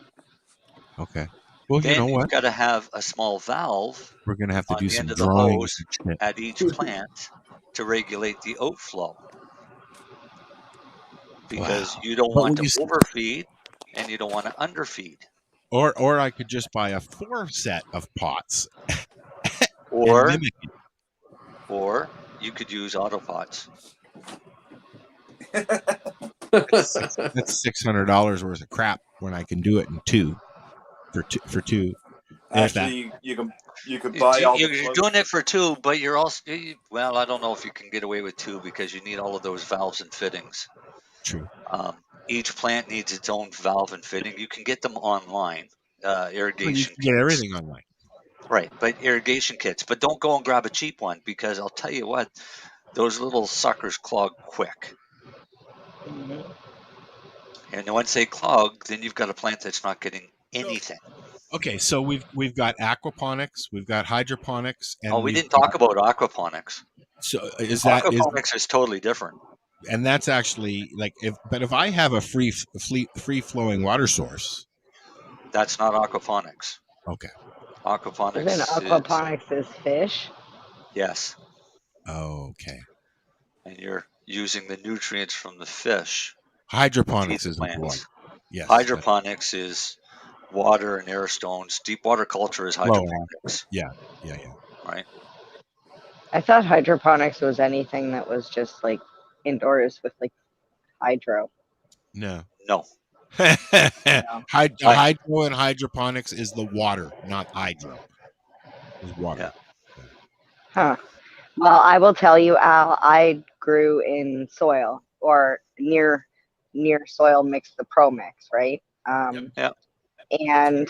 Okay. Well, then you know what? You've got to have a small valve. We're going to have to do the some end of the drawings hose at each plant to regulate the outflow. Because you don't want to overfeed and you don't want to underfeed. Or I could just buy a 4 set of pots. Or you could use autopots. That's $600 worth of crap when I can do it in 2 for 2. Actually, you can buy all. You're doing it for 2, but you're also I don't know if you can get away with 2 because you need all of those valves and fittings. True. Each plant needs its own valve and fitting. You can get them online. Irrigation. You can get everything online. Right, but irrigation kits. But don't go and grab a cheap one because I'll tell you what, those little suckers clog quick. Mm-hmm. And once they clog, then you've got a plant that's not getting anything. Okay, so we've got aquaponics, we've got hydroponics, and we didn't talk about aquaponics. So aquaponics is totally different. And that's actually if I have a free flowing water source, that's not aquaponics. Okay. Aquaponics is fish. Yes. Oh, okay. And you're using the nutrients from the fish. Hydroponics is water. Yes. Hydroponics is water and air stones. Deep water culture is hydroponics. Yeah. Right. I thought hydroponics was anything that was just like indoors with like hydro. No. Hydro and hydroponics is the water, not hydro. It's water. Yeah. Huh. Well, I will tell you, Al, I grew in soil or near soil mix, the pro mix, right? Yeah. And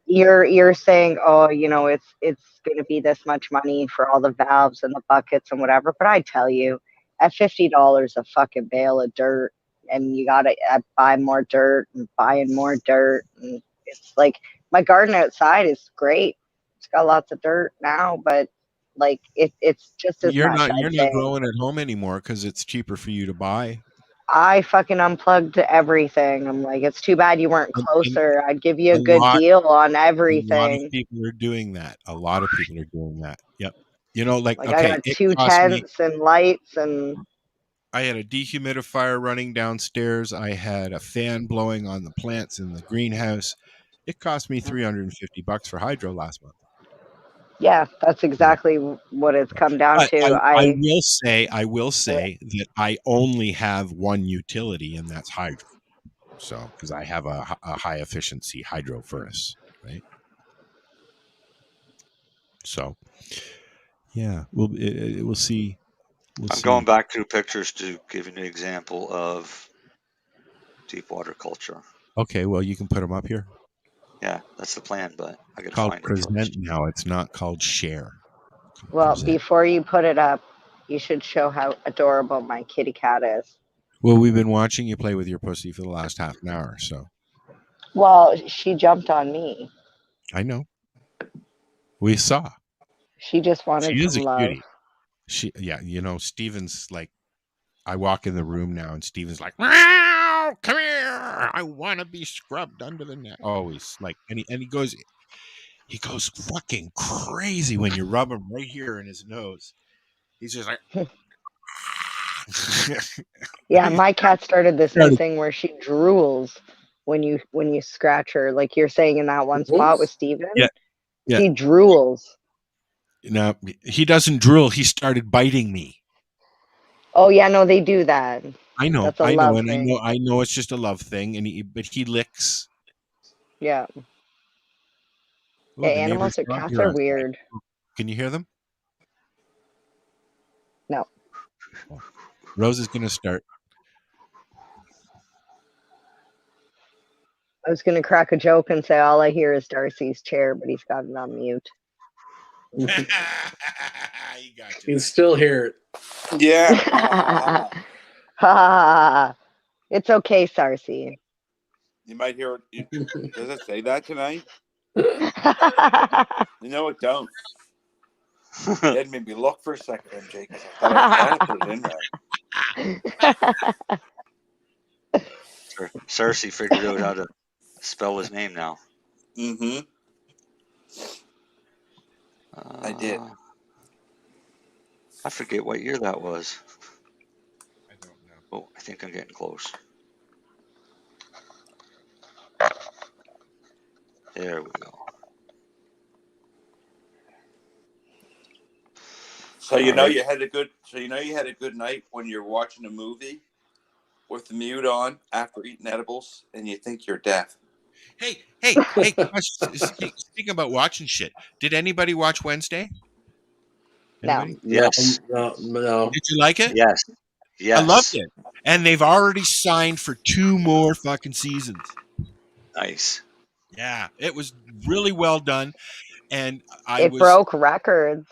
you're saying, oh, it's going to be this much money for all the valves and the buckets and whatever. But I tell you, at $50 a fucking bale of dirt, and you got to buy more dirt and buying more dirt. And it's like my garden outside is great. It's got lots of dirt now, but like it's just as You're much. not I'd say. growing at home anymore because it's cheaper for you to buy. I fucking unplugged everything. I'm like, it's too bad you weren't closer. I'd give you a good lot- deal on A lot of everything. people are doing that. A lot of people are doing that. Yep. You know, like Like okay, I got it 2 cost me. tents and lights and I had a dehumidifier running downstairs. I had a fan blowing on the plants in the greenhouse. It cost me $350 for hydro last month. yeah, that's exactly what it's come down But to. I will say that I only have one utility, and that's hydro. So, because I have a high efficiency hydro furnace, right? So, yeah, we'll see. I'm going back through pictures to give you an example of deep water culture. Okay, well, you can put them up here. Yeah, that's the plan, but I got to Called find it present first. now. It's not called share. Well, present. before you put it up, you should show how adorable my kitty cat is. Well, we've been watching you play with your pussy for the last half an hour, so Well, she jumped on me. I know. We saw. She just wanted She is some a love. cutie. Steven's like, I walk in the room now, and Steven's like, "Meow, come here! I want to be scrubbed under the net." Always like, and he goes fucking crazy when you rub him right here in his nose. He's just like, Yeah, my cat started this new thing where she drools when you scratch her, like you're saying in that one spot with Steven. Yeah. He drools. No, he doesn't drool. He started biting me. Oh yeah, no, they do that. I know, That's a love thing. I know it's just a love thing, but he licks. Yeah. Oh, Yeah, the animals or neighbor's cats dog are outside. weird. Can you hear them? No. Oh. Rose is going to start. I was gonna crack a joke and say all I hear is Darcy's chair, but he's got it on mute. You can still hear it. Yeah. It's okay, Sarcy. You might hear it. Does it say that tonight? No, it don't. It made me look for a second, MJ, because I thought I put it in there. Cersei figured out how to spell his name now. Mm-hmm. I did. I forget what year that was. I don't know. Oh, I think I'm getting close. There we go. So you had a good night when you're watching a movie with the mute on after eating edibles and you think you're deaf. Hey, speaking about watching shit, did anybody watch Wednesday? Anybody? Yes. No. Did you like it? Yes. I loved it. And they've already signed for 2 more fucking seasons. Nice. Yeah, it was really well done. And it broke records.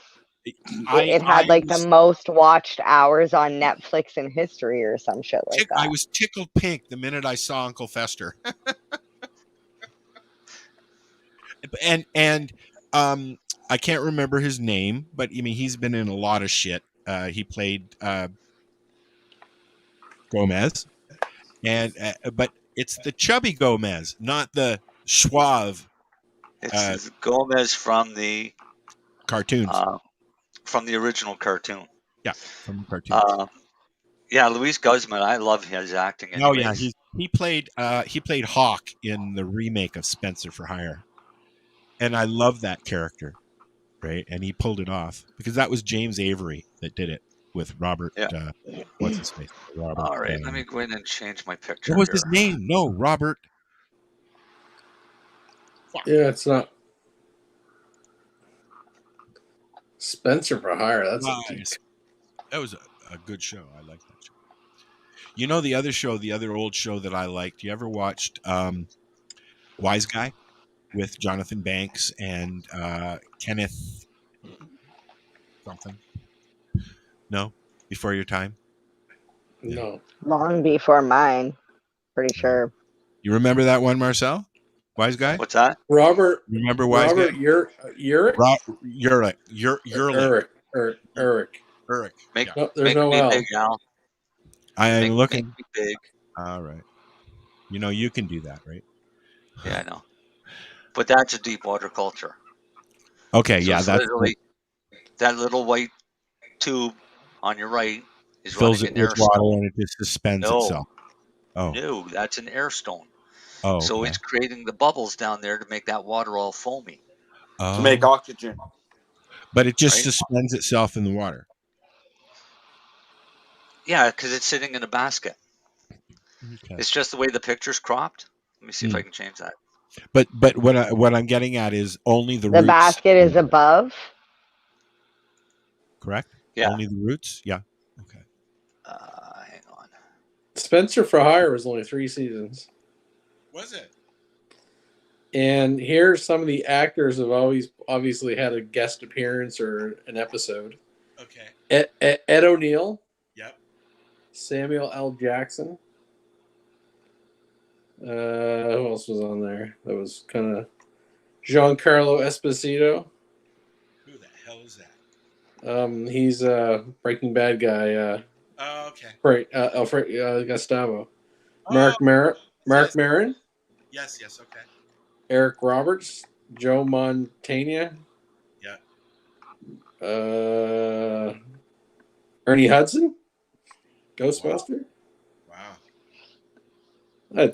It had the most watched hours on Netflix in history or some shit like that. I was tickled pink the minute I saw Uncle Fester. and I can't remember his name, but I mean he's been in a lot of shit. He played Gomez, but it's the chubby Gomez, not the suave. It's Gomez from the cartoons, from the original cartoon. Yeah, from the cartoons. Yeah, Luis Guzman. I love his acting. Anyways. Oh yeah, he played Hawk in the remake of Spencer for Hire. And I love that character, right? And he pulled it off because that was James Avery that did it with Robert. Yeah. What's his name? Robert. All right, let me go in and change my picture. What was his name? No, Robert. Yeah, it's not Spencer for Hire. That's nice. That was a good show. I like that show. You know the other old show that I liked. You ever watched Wise Guy? with Jonathan Banks and Kenneth something. No, before your time. No. Long before mine, pretty sure. You remember that one, Marcel? Wise guy. What's that? Robert. Remember Wise Robert, guy? Uric. Eric. Make there's no me L. big, Al. I'm looking. Make me big. All right. You know you can do that, right? Yeah, I know. But that's a deep water culture. Okay, So yeah, it's that's literally that little white tube on your right is fills running it an with air water stone. and it just suspends No. itself. Oh, No, that's an air stone. oh, So okay. it's creating the bubbles down there to make that water all foamy. To make Oh. oxygen. But it just Right? suspends itself in the water. Yeah, because it's sitting in a basket. Okay. It's just the way the picture's cropped. Let me see if I can change that. But what I'm getting at is only the The roots. basket is above. Correct? Yeah. Only the roots? Yeah. Okay. Hang on. Spencer for Hire was only 3 seasons. Was it? And here some of the actors have always obviously had a guest appearance or an episode. Okay. Ed O'Neill. Yep. Samuel L. Jackson. Who else was on there? That was kind of Giancarlo Esposito. Who the hell is that? He's a Breaking Bad guy. Oh, okay. Right, Alfred Gustavo. Mark Maron. Yes, okay. Eric Roberts. Joe Montana. Yeah. Ernie Hudson. Ghostbuster. Wow. I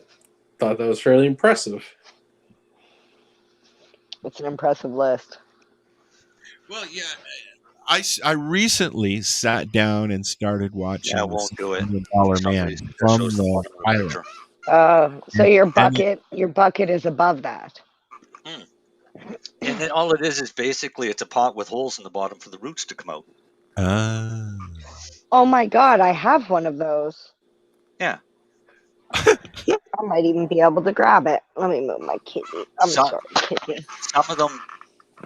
thought that was fairly impressive. It's an impressive list. Well, yeah. I recently sat down and started watching Yeah, I won't do it. $100 Man from the pilot. So your bucket is above that. And then all it is basically it's a pot with holes in the bottom for the roots to come out. Oh my God, I have one of those. Yeah. I might even be able to grab it. Let me move my kidney. Sorry, kidney. Some of them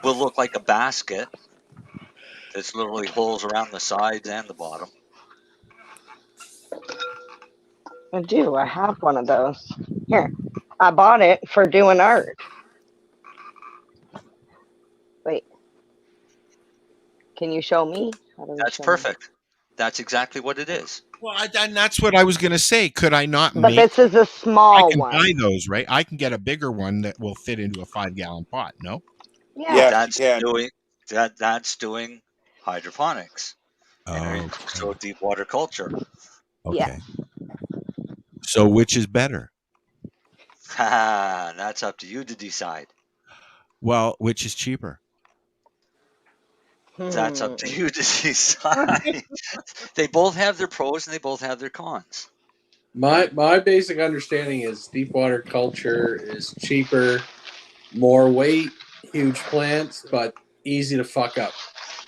will look like a basket. There's literally holes around the sides and the bottom. I do. I have one of those. Here. I bought it for doing art. Wait. Can you show me? That's perfect. That's exactly what it is. Well, and that's what I was going to say. Could I not But make... this is a small I can one. buy those, right? I can get a bigger one that will fit into a 5-gallon pot, no? Yeah. That's doing hydroponics. Oh, so deep water culture. Okay. Yeah. So which is better? That's up to you to decide. Well, which is cheaper? That's up to you to decide. They both have their pros and they both have their cons. My basic understanding is deep water culture is cheaper, more weight, huge plants, but easy to fuck up.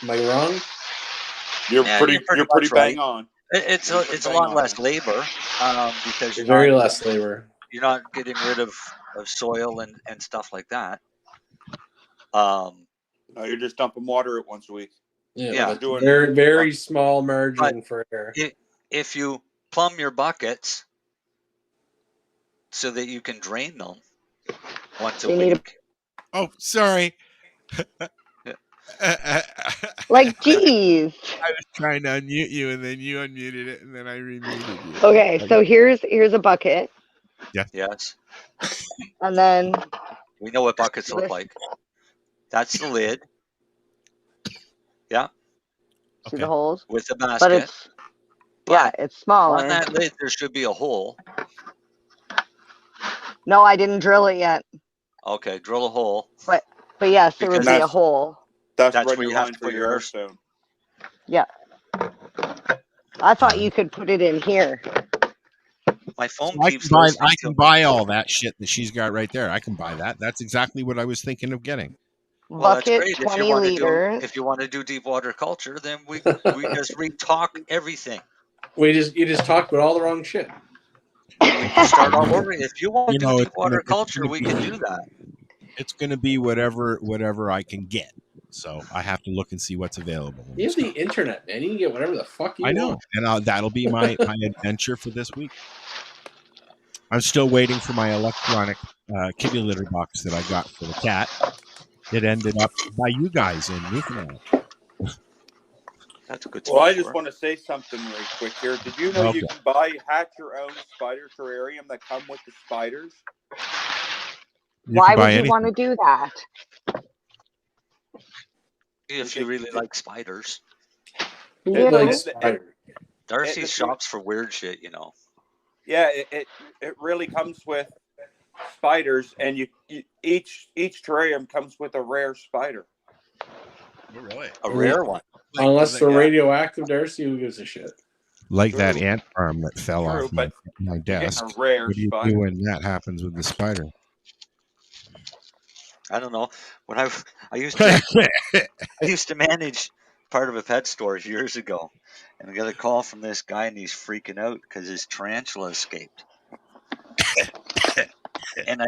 Am I wrong? You're pretty much bang right. on. It's a lot less labor because Very less labor. You're not getting rid of soil and stuff like that. You're just dumping water at once a week. Yeah. Very, very small margin for error. If you plumb your buckets so that you can drain them once a week. Oh, sorry. Like, geez. I was trying to unmute you, and then you unmuted it, and then I remuted you. Okay, so here's a bucket. Yeah. Yes. And then we know what buckets look like. That's the lid. Yeah. See the holes? With the basket. But it's smaller. On that lid, there should be a hole. No, I didn't drill it yet. Okay, drill a hole. But yes, there would be a hole. That's where you have to put your airstone. Yeah. I thought you could put it in here. My phone I keeps can buy all that shit that she's got right there. I can buy that. That's exactly what I was thinking of getting. Well, Bucket, that's great. 20 liters. If you want to do deep water culture, then we just re-talk everything. You just talked about all the wrong shit. We can start all over. If you want to do deep water culture, we can do that. it's going to be whatever I can get. So I have to look and see what's available. You have the internet, man. You can get whatever the fuck you I know, want. and that'll be my adventure for this week. I'm still waiting for my electronic kitty litter box that I got for the cat. It ended up by you guys in Newfoundland. That's a good. Well, I just want to say something really quick here. Did you know Okay. you can hatch your own spider terrarium that come with the spiders? Why would you want to do that? If you really like spiders. Who Yeah. likes spiders? Darcy shops for weird shit, you know. Yeah, it really comes with spiders, and each terrarium comes with a rare spider. Oh, really? A rare one. Unless they're radioactive, Darcy, who gives a shit? Like that ant farm that fell off but my desk. a rare What do you spider. do when that happens with the spider? I don't know. When I used to manage part of a pet store years ago, and I got a call from this guy, and he's freaking out because his tarantula escaped. And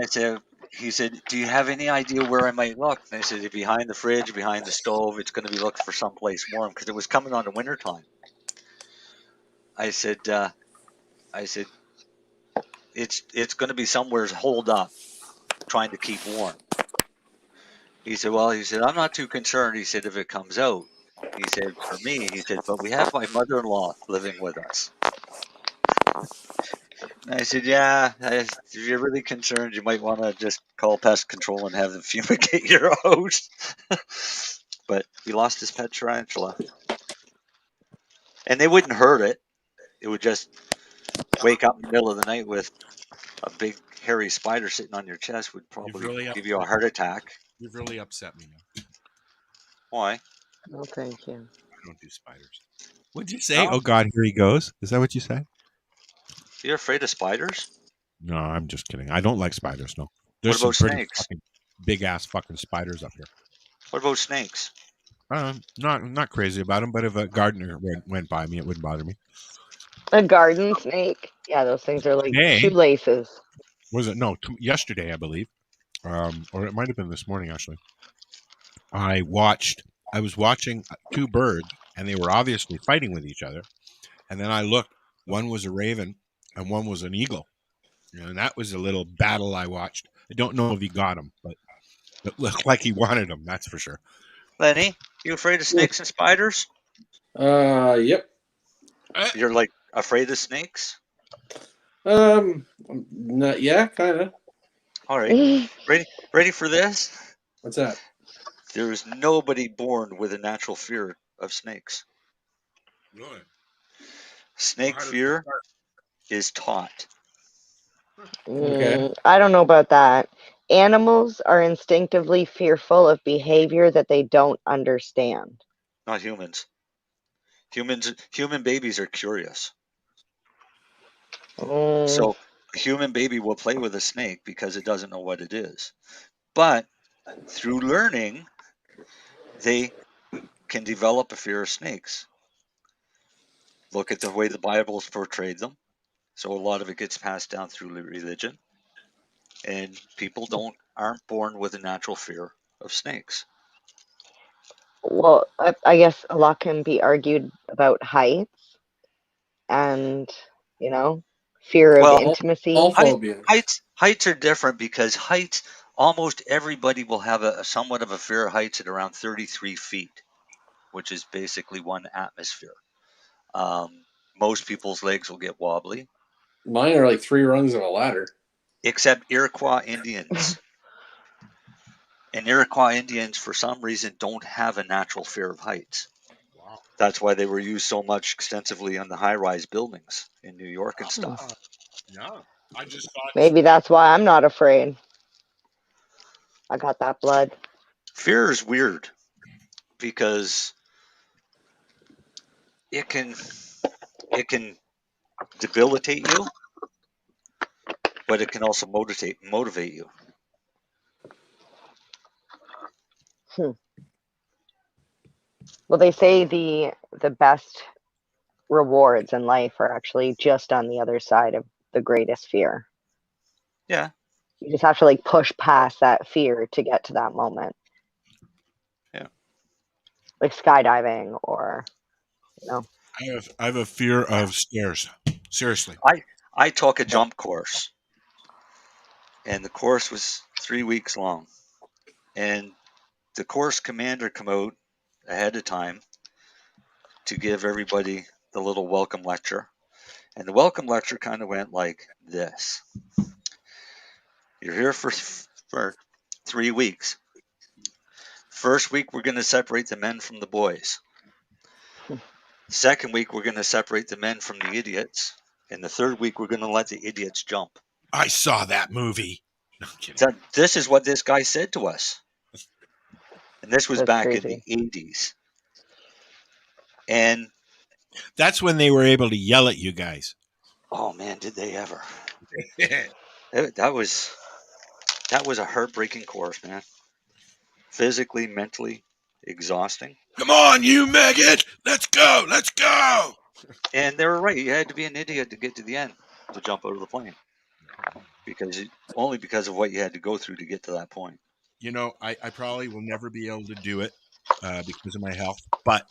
he said, "Do you have any idea where I might look?" And I said, "Behind the fridge, behind the stove. It's going to be looking for someplace warm because it was coming on to wintertime." I said, it's going to be somewhere holed up, trying to keep warm. He said, I'm not too concerned. He said, if it comes out. He said, for me, he said, but we have my mother-in-law living with us. And I said, yeah, if you're really concerned, you might want to just call pest control and have them fumigate your house. But he lost his pet tarantula. And they wouldn't hurt it. It would just wake up in the middle of the night with a big hairy spider sitting on your chest would probably give you a heart attack. You've really upset me now. Why? No, thank you. I don't do spiders. What'd you say? No. Oh, God, here he goes. Is that what you said? You're afraid of spiders? No, I'm just kidding. I don't like spiders, no. There's What about some pretty snakes? fucking big-ass fucking spiders up here. What about snakes? Not crazy about them, but if a gardener went by me, it wouldn't bother me. A garden snake? Yeah, those things are like Hey. shoelaces. Was it? No, yesterday, I believe. Or it might have been this morning, actually. I was watching two birds, and they were obviously fighting with each other. And then I looked. One was a raven, and one was an eagle. And that was a little battle I watched. I don't know if he got him, but it looked like he wanted him, that's for sure. Lenny, you afraid of snakes and spiders? Yep. You're like afraid of snakes? Yeah, kind of. All right. Ready for this? What's that? There is nobody born with a natural fear of snakes. Really? Snake fear is taught. Okay. I don't know about that. Animals are instinctively fearful of behavior that they don't understand. Not humans. Human babies are curious. So a human baby will play with a snake because it doesn't know what it is. But through learning, they can develop a fear of snakes. Look at the way the Bible's portrayed them. So a lot of it gets passed down through religion. And people aren't born with a natural fear of snakes. Well, I guess a lot can be argued about heights and, fear of intimacy. Heights are different because heights, almost everybody will have somewhat of a fear of heights at around 33 feet, which is basically one atmosphere. Most people's legs will get wobbly. Mine are like 3 rungs of a ladder. Except Iroquois Indians. And Iroquois Indians, for some reason, don't have a natural fear of heights. Wow. That's why they were used so much extensively on the high-rise buildings in New York and stuff. Yeah, I just thought Maybe that's why I'm not afraid. I got that blood. Fear is weird because it can debilitate you, but it can also motivate you. Well, they say the best rewards in life are actually just on the other side of the greatest fear. Yeah. You just have to like push past that fear to get to that moment. Yeah. Like skydiving or, you know. I have a fear of stairs. Seriously. I took a jump course, and the course was 3 weeks long. And the course commander come out ahead of time to give everybody the little welcome lecture. And the welcome lecture kind of went like this. You're here for 3 weeks. First week, we're going to separate the men from the boys. Second week, we're going to separate the men from the idiots. And the third week, we're going to let the idiots jump. I saw that movie. No, I'm kidding. This is what this guy said to us. And this was That's back crazy. in the 80s. And that's when they were able to yell at you guys. Oh man, did they ever? That was a heartbreaking course, man. Physically, mentally exhausting. Come on, you maggot! Let's go! Let's go! And they were right. You had to be an idiot to get to the end to jump out of the plane, only because of what you had to go through to get to that point. You know, I probably will never be able to do it because of my health, but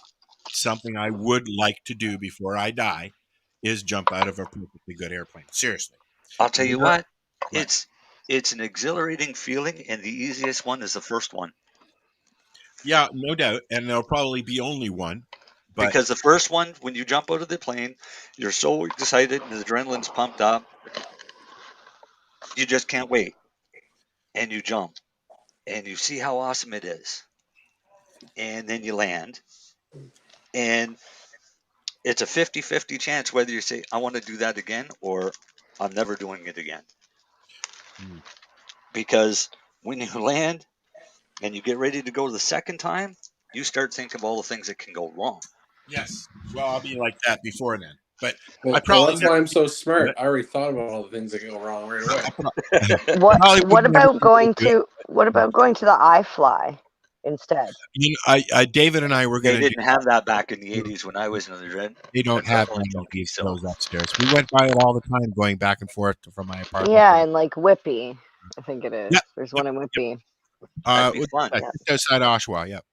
something I would like to do before I die is jump out of a perfectly good airplane. Seriously. I'll tell you what. It's an exhilarating feeling, and the easiest one is the first one. Yeah, no doubt. And there'll probably be only one. But because the first one, when you jump out of the plane, you're so excited and the adrenaline's pumped up. You just can't wait. And you jump. And you see how awesome it is. And then you land. And it's a 50-50 chance whether you say, I want to do that again, or I'm never doing it again. Because when you land and you get ready to go the second time, you start thinking of all the things that can go wrong. Yes. Well, I'll be like that before then. But that's why I'm so smart. I already thought about all the things that can go wrong right away. What about going to the iFly instead? You know, David and I were going to. They didn't have that back in the 80s when I was in the dread. They don't have any of those upstairs. We went by it all the time, going back and forth from my apartment. Yeah, and like Whippy, I think it is. Yep. There's one in Whippy. That'd be fun. Just outside Oshawa, yep.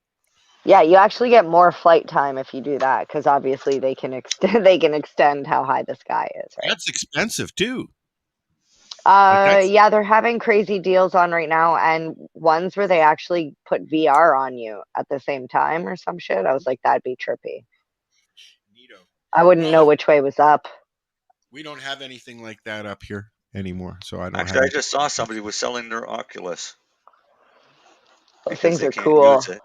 Yeah, you actually get more flight time if you do that, because obviously they can extend how high the sky is, right? That's expensive too. Yeah, they're having crazy deals on right now, and ones where they actually put VR on you at the same time or some shit. I was like, that'd be trippy. Neato. I wouldn't know which way was up. We don't have anything like that up here anymore, so I don't. Actually, I just saw somebody was selling their Oculus. Those things are cool. How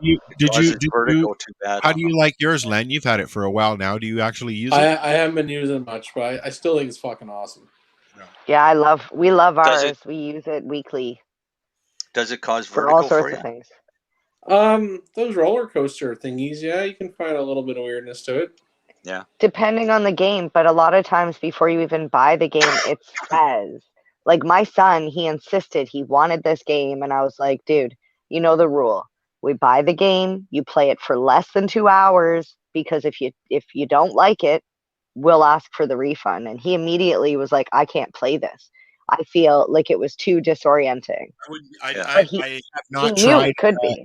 do you like yours, Len? You've had it for a while now. Do you actually use it? I haven't been using it much, but I still think it's fucking awesome. Yeah, we love ours. We use it weekly. Does it cause for vertigo all sorts for you? of things? Those roller coaster thingies, yeah, you can find a little bit of weirdness to it. Yeah. Depending on the game, but a lot of times before you even buy the game, it says, like my son, he insisted he wanted this game, and I was like, dude, you know the rule. We buy the game, you play it for less than 2 hours, because if you don't like it, we'll ask for the refund. And he immediately was like, I can't play this. I feel like it was too disorienting. I have not tried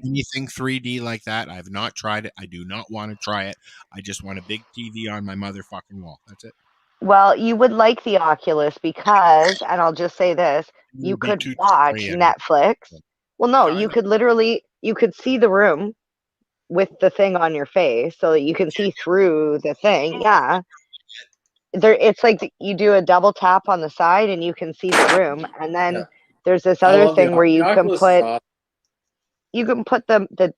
anything 3D like that. I have not tried it. I do not want to try it. I just want a big TV on my motherfucking wall. That's it. Well, you would like the Oculus because, and I'll just say this, you could watch Netflix. Well, no, you could see the room with the thing on your face so that you can see through the thing. Yeah. It's like you do a double tap on the side and you can see the room. And then there's this other thing where you can put the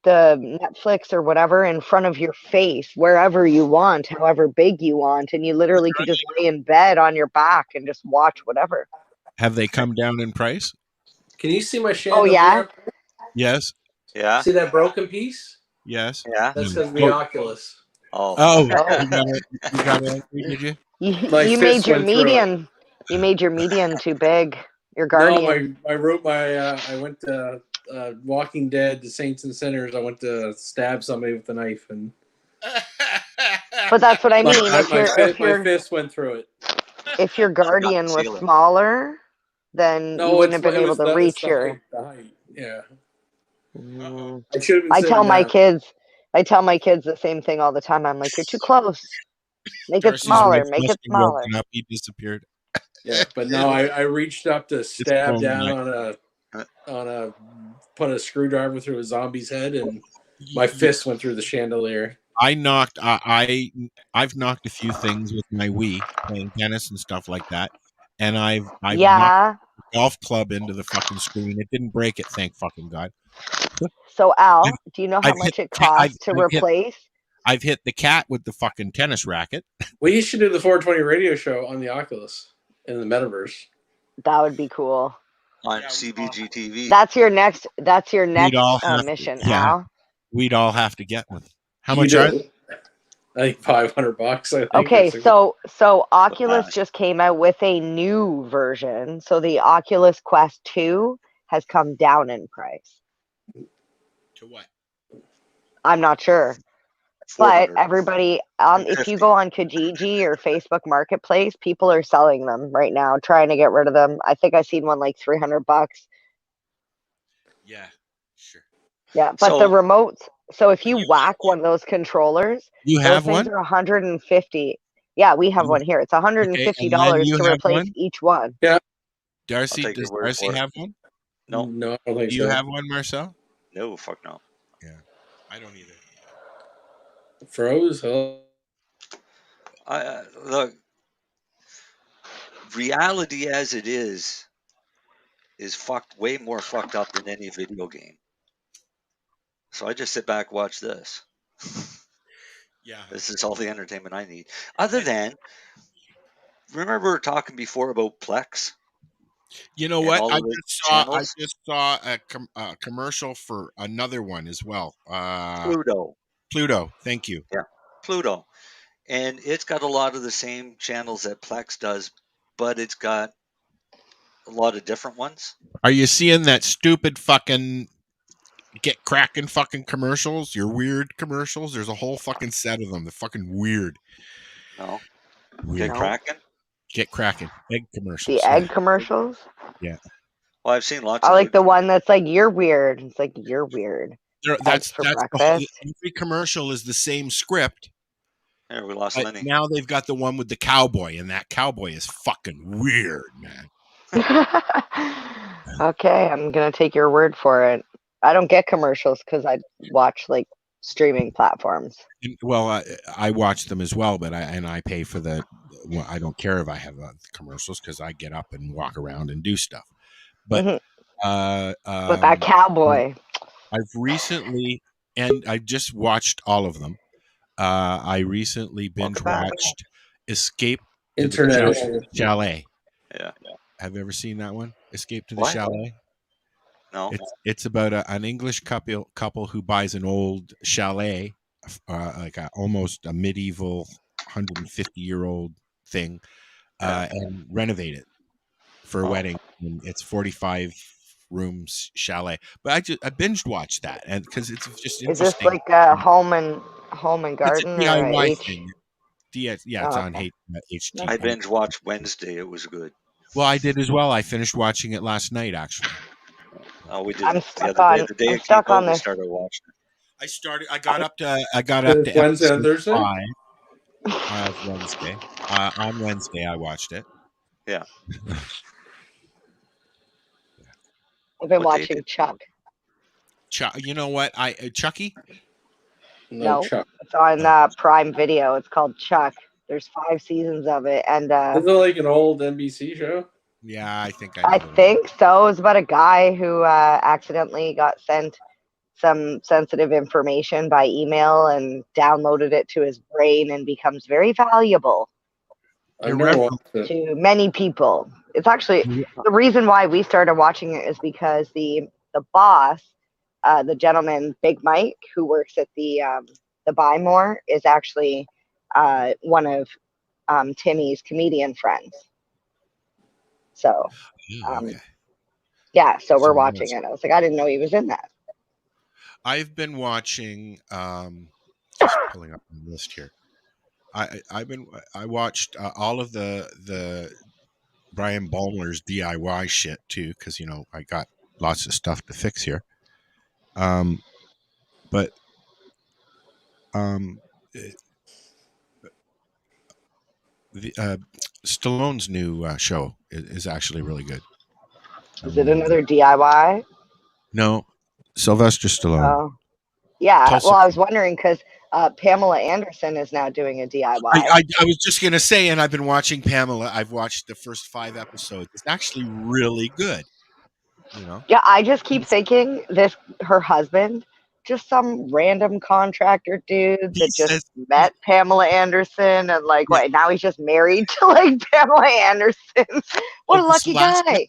Netflix or whatever in front of your face wherever you want, however big you want, and you literally could just lay in bed on your back and just watch whatever. Have they come down in price? Can you see my chandelier? Oh yeah. Yes. Yeah. See that broken piece? Yes. Yeah. That's because of the Oculus. Oh. You got it, did you? You made your median. You made your median too big. Your Guardian. No, I went to Walking Dead, the Saints and Sinners. I went to stab somebody with a knife, and. But that's what I mean. My fist went through it. If your Guardian was smaller, then No, you wouldn't have it been able was to the, it's reach the your. height. The height. Yeah. Mm. I should have been I sitting tell my down. kids, the same thing all the time. I'm like, you're too close. Make it Darcy's smaller. wife Make must it have smaller. woken up. He disappeared. Yeah, but no, I reached up to stab phone down put a screwdriver through a zombie's head, and my fist went through the chandelier. I've knocked a few things with my Wii, playing tennis and stuff like that, and I've knocked Yeah. a golf club into the fucking screen. It didn't break it, thank fucking God. So Al, do you know how I've much hit it costs to replace? I've hit the cat with the fucking tennis racket. We should do the 420 radio show on the Oculus in the metaverse. That would be cool. On CBG TV. That's your next. We'd all have mission, to, yeah, Al. we'd all have to get one. How You much do are it. I think $500. I think. Okay, or so Oculus just came out with a new version. So the Oculus Quest 2 has come down in price. To what? I'm not sure. But 400. everybody, if you go on Kijiji or Facebook Marketplace, people are selling them right now, trying to get rid of them. I think I seen one like $300. Yeah, sure. Yeah, but the remotes. So if you whack one of those controllers, You those have things one? are $150. Yeah, we have one here. It's $150 and Len, you to have replace one? each one. Yeah. Darcy, take your does word Darcy for it. have one? No. No, I don't think Do you so. have one, Marcel? No, fuck no. Yeah, I don't either. Froze? Huh? Look, reality as it is way more fucked up than any video game. So I just sit back, watch this. Yeah. This is all the entertainment I need. Other than, remember we were talking before about Plex? You know and what? all I of the just channels? saw a commercial for another one as well. Pluto. Thank you. Yeah, Pluto. And it's got a lot of the same channels that Plex does, but it's got a lot of different ones. Are you seeing that stupid fucking get cracking fucking commercials? Your weird commercials? There's a whole fucking set of them. They're fucking weird. No. Weird. Get cracking? Get cracking. Egg commercials. The egg commercials? Yeah. Well, I've seen lots I of like good the one that's like, you're weird. It's like, you're weird. That's for the whole, breakfast. every commercial is the same script. There, we lost But Lennie. now they've got the one with the cowboy, and that cowboy is fucking weird, man. Okay, I'm gonna take your word for it. I don't get commercials because I watch like streaming platforms. Well, I watch them as well, but I pay for the. Well, I don't care if I have commercials because I get up and walk around and do stuff. But But that cowboy. I've recently, and I just watched all of them. I recently binge watched Escape to the Chalet. Yeah. Have you ever seen that one? Escape to the What? Chalet? No. It's about an English couple who buys an old chalet, like almost a medieval 150-year-old thing, and renovate it for a wedding. And it's 45 rooms chalet. But I binged watched that, and because it's just interesting. Is this like a home and garden it's a or DIY H? thing? It's on HT. I binge watched Wednesday. It was good. Well, I did as well. I finished watching it last night, actually. Oh, we did. I'm The stuck other day, on. the day I'm it stuck came out, on we this. started watching it. I got up to Wednesday and episode Thursday? 5 Wednesday. On Wednesday, I watched it. Yeah. I've been What day watching did- Chuck. You know what? Chucky? No, Chuck. it's on Prime Video. It's called Chuck. There's 5 seasons of it, and Isn't it like an old NBC show? Yeah, I think I think so. It was about a guy who accidentally got sent some sensitive information by email and downloaded it to his brain and becomes very valuable to many people. It's actually the reason why we started watching it is because the boss, the gentleman Big Mike, who works at the Buy More, is actually one of Timmy's comedian friends. So, yeah, so we're watching it. I was like, I didn't know he was in that. I've been watching. Just pulling up the list here. I watched all of the Brian Ballmer's DIY shit too, because I got lots of stuff to fix here. But Stallone's new show is actually really good. Is it another DIY? No, Sylvester Stallone. Oh, yeah. Tulsa. Well, I was wondering because Pamela Anderson is now doing a DIY. I was just gonna say, and I've been watching Pamela. I've watched the first 5 episodes. It's actually really good. Yeah, I just keep thinking her husband, just some random contractor dude that just met Pamela Anderson and what? Now he's just married to Pamela Anderson. What a lucky guy!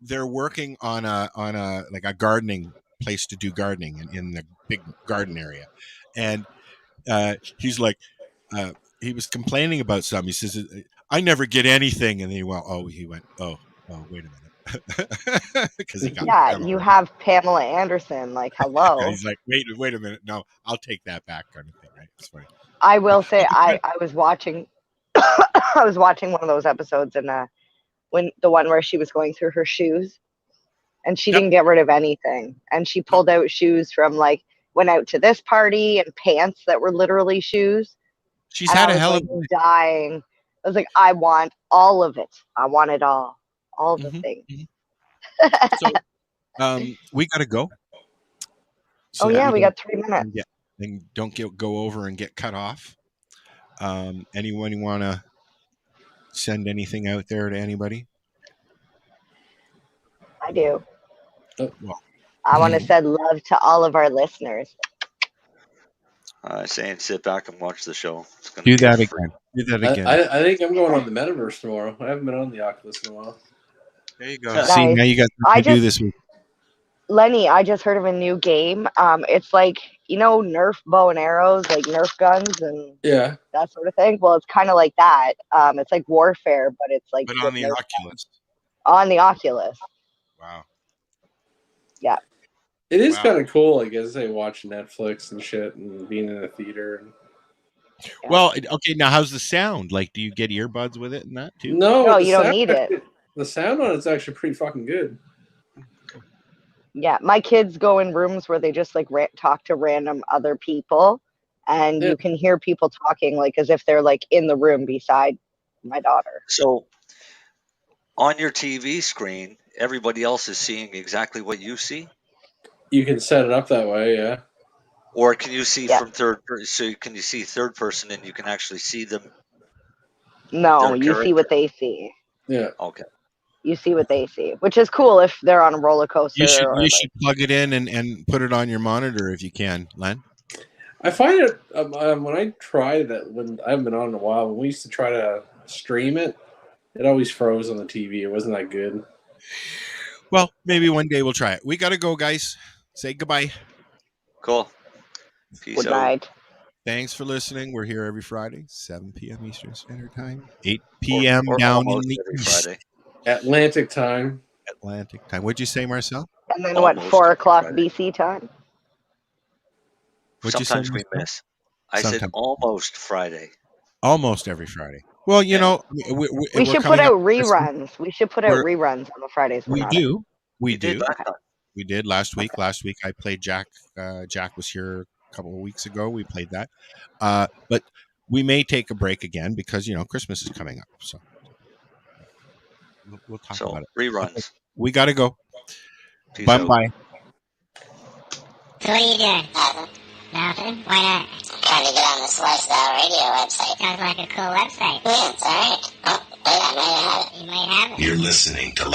They're working on a gardening place to do gardening in the big garden area, and he's like, he was complaining about something. He says, "I never get anything," and then he went, "Oh, wait a minute." Because you have Pamela Anderson. Hello. And he's like, wait a minute. No, I'll take that back, kind of thing, right? It's funny. I will say, I was watching, I was watching one of those episodes, and when the one where she was going through her shoes, and she didn't get rid of anything, and she pulled out shoes from went out to this party and pants that were literally shoes. She's had a hell of dying. I was like, I want all of it. I want it all. All the things. So, we got to go. So we got 3 minutes. Yeah, and don't go over and get cut off. Anyone want to send anything out there to anybody? I do. Oh, well. I want to send love to all of our listeners. Saying sit back and watch the show. Do that again. I think I'm going on the metaverse tomorrow. I haven't been on the Oculus in a while. There you go. Nice. See, now you got something to do this week. Lenny, I just heard of a new game. It's Nerf bow and arrows, Nerf guns and that sort of thing. Well, it's kind of like that. It's like warfare, but it's but on the Nerf Oculus. On the Oculus. Wow. Yeah. It is kind of cool, I guess, watch Netflix and shit and being in a theater. Well, okay, now how's the sound? Do you get earbuds with it and that too? No, you don't need it. The sound on it's actually pretty fucking good. Yeah, my kids go in rooms where they just talk to random other people, and you can hear people talking as if they're in the room beside my daughter. So, on your TV screen, everybody else is seeing exactly what you see? You can set it up that way, yeah. Or can you see from third person? So can you see third person and you can actually see them? No, you see what they see. Yeah. Okay. You see what they see, which is cool if they're on a roller coaster. You should plug it in and put it on your monitor if you can, Len. I find it when I tried that, when I haven't been on in a while, when we used to try to stream it, it always froze on the TV. It wasn't that good. Well, maybe one day we'll try it. We got to go, guys. Say goodbye. Cool. Peace Good night. Thanks for listening. We're here every Friday, 7 p.m. Eastern Standard Time, 8 p.m. down in the Friday. Atlantic time. What'd you say, Marcel? And then 4 o'clock BC time? Sometimes we miss. I said almost Friday. Almost every Friday. Well, we should put out reruns. We should put out reruns on the Fridays. We do. We did. We did last week. Last week I played Jack. Jack was here a couple of weeks ago. We played that. But we may take a break again because, Christmas is coming up. So we'll talk about it. Reruns. Okay. We got to go. Bye-bye. So what are you doing? Nothing? Why not? Trying to get on the Sliced Radio website. Sounds like a cool website. Yeah, it's alright. Oh, wait, I might have it. You might have it. You're listening to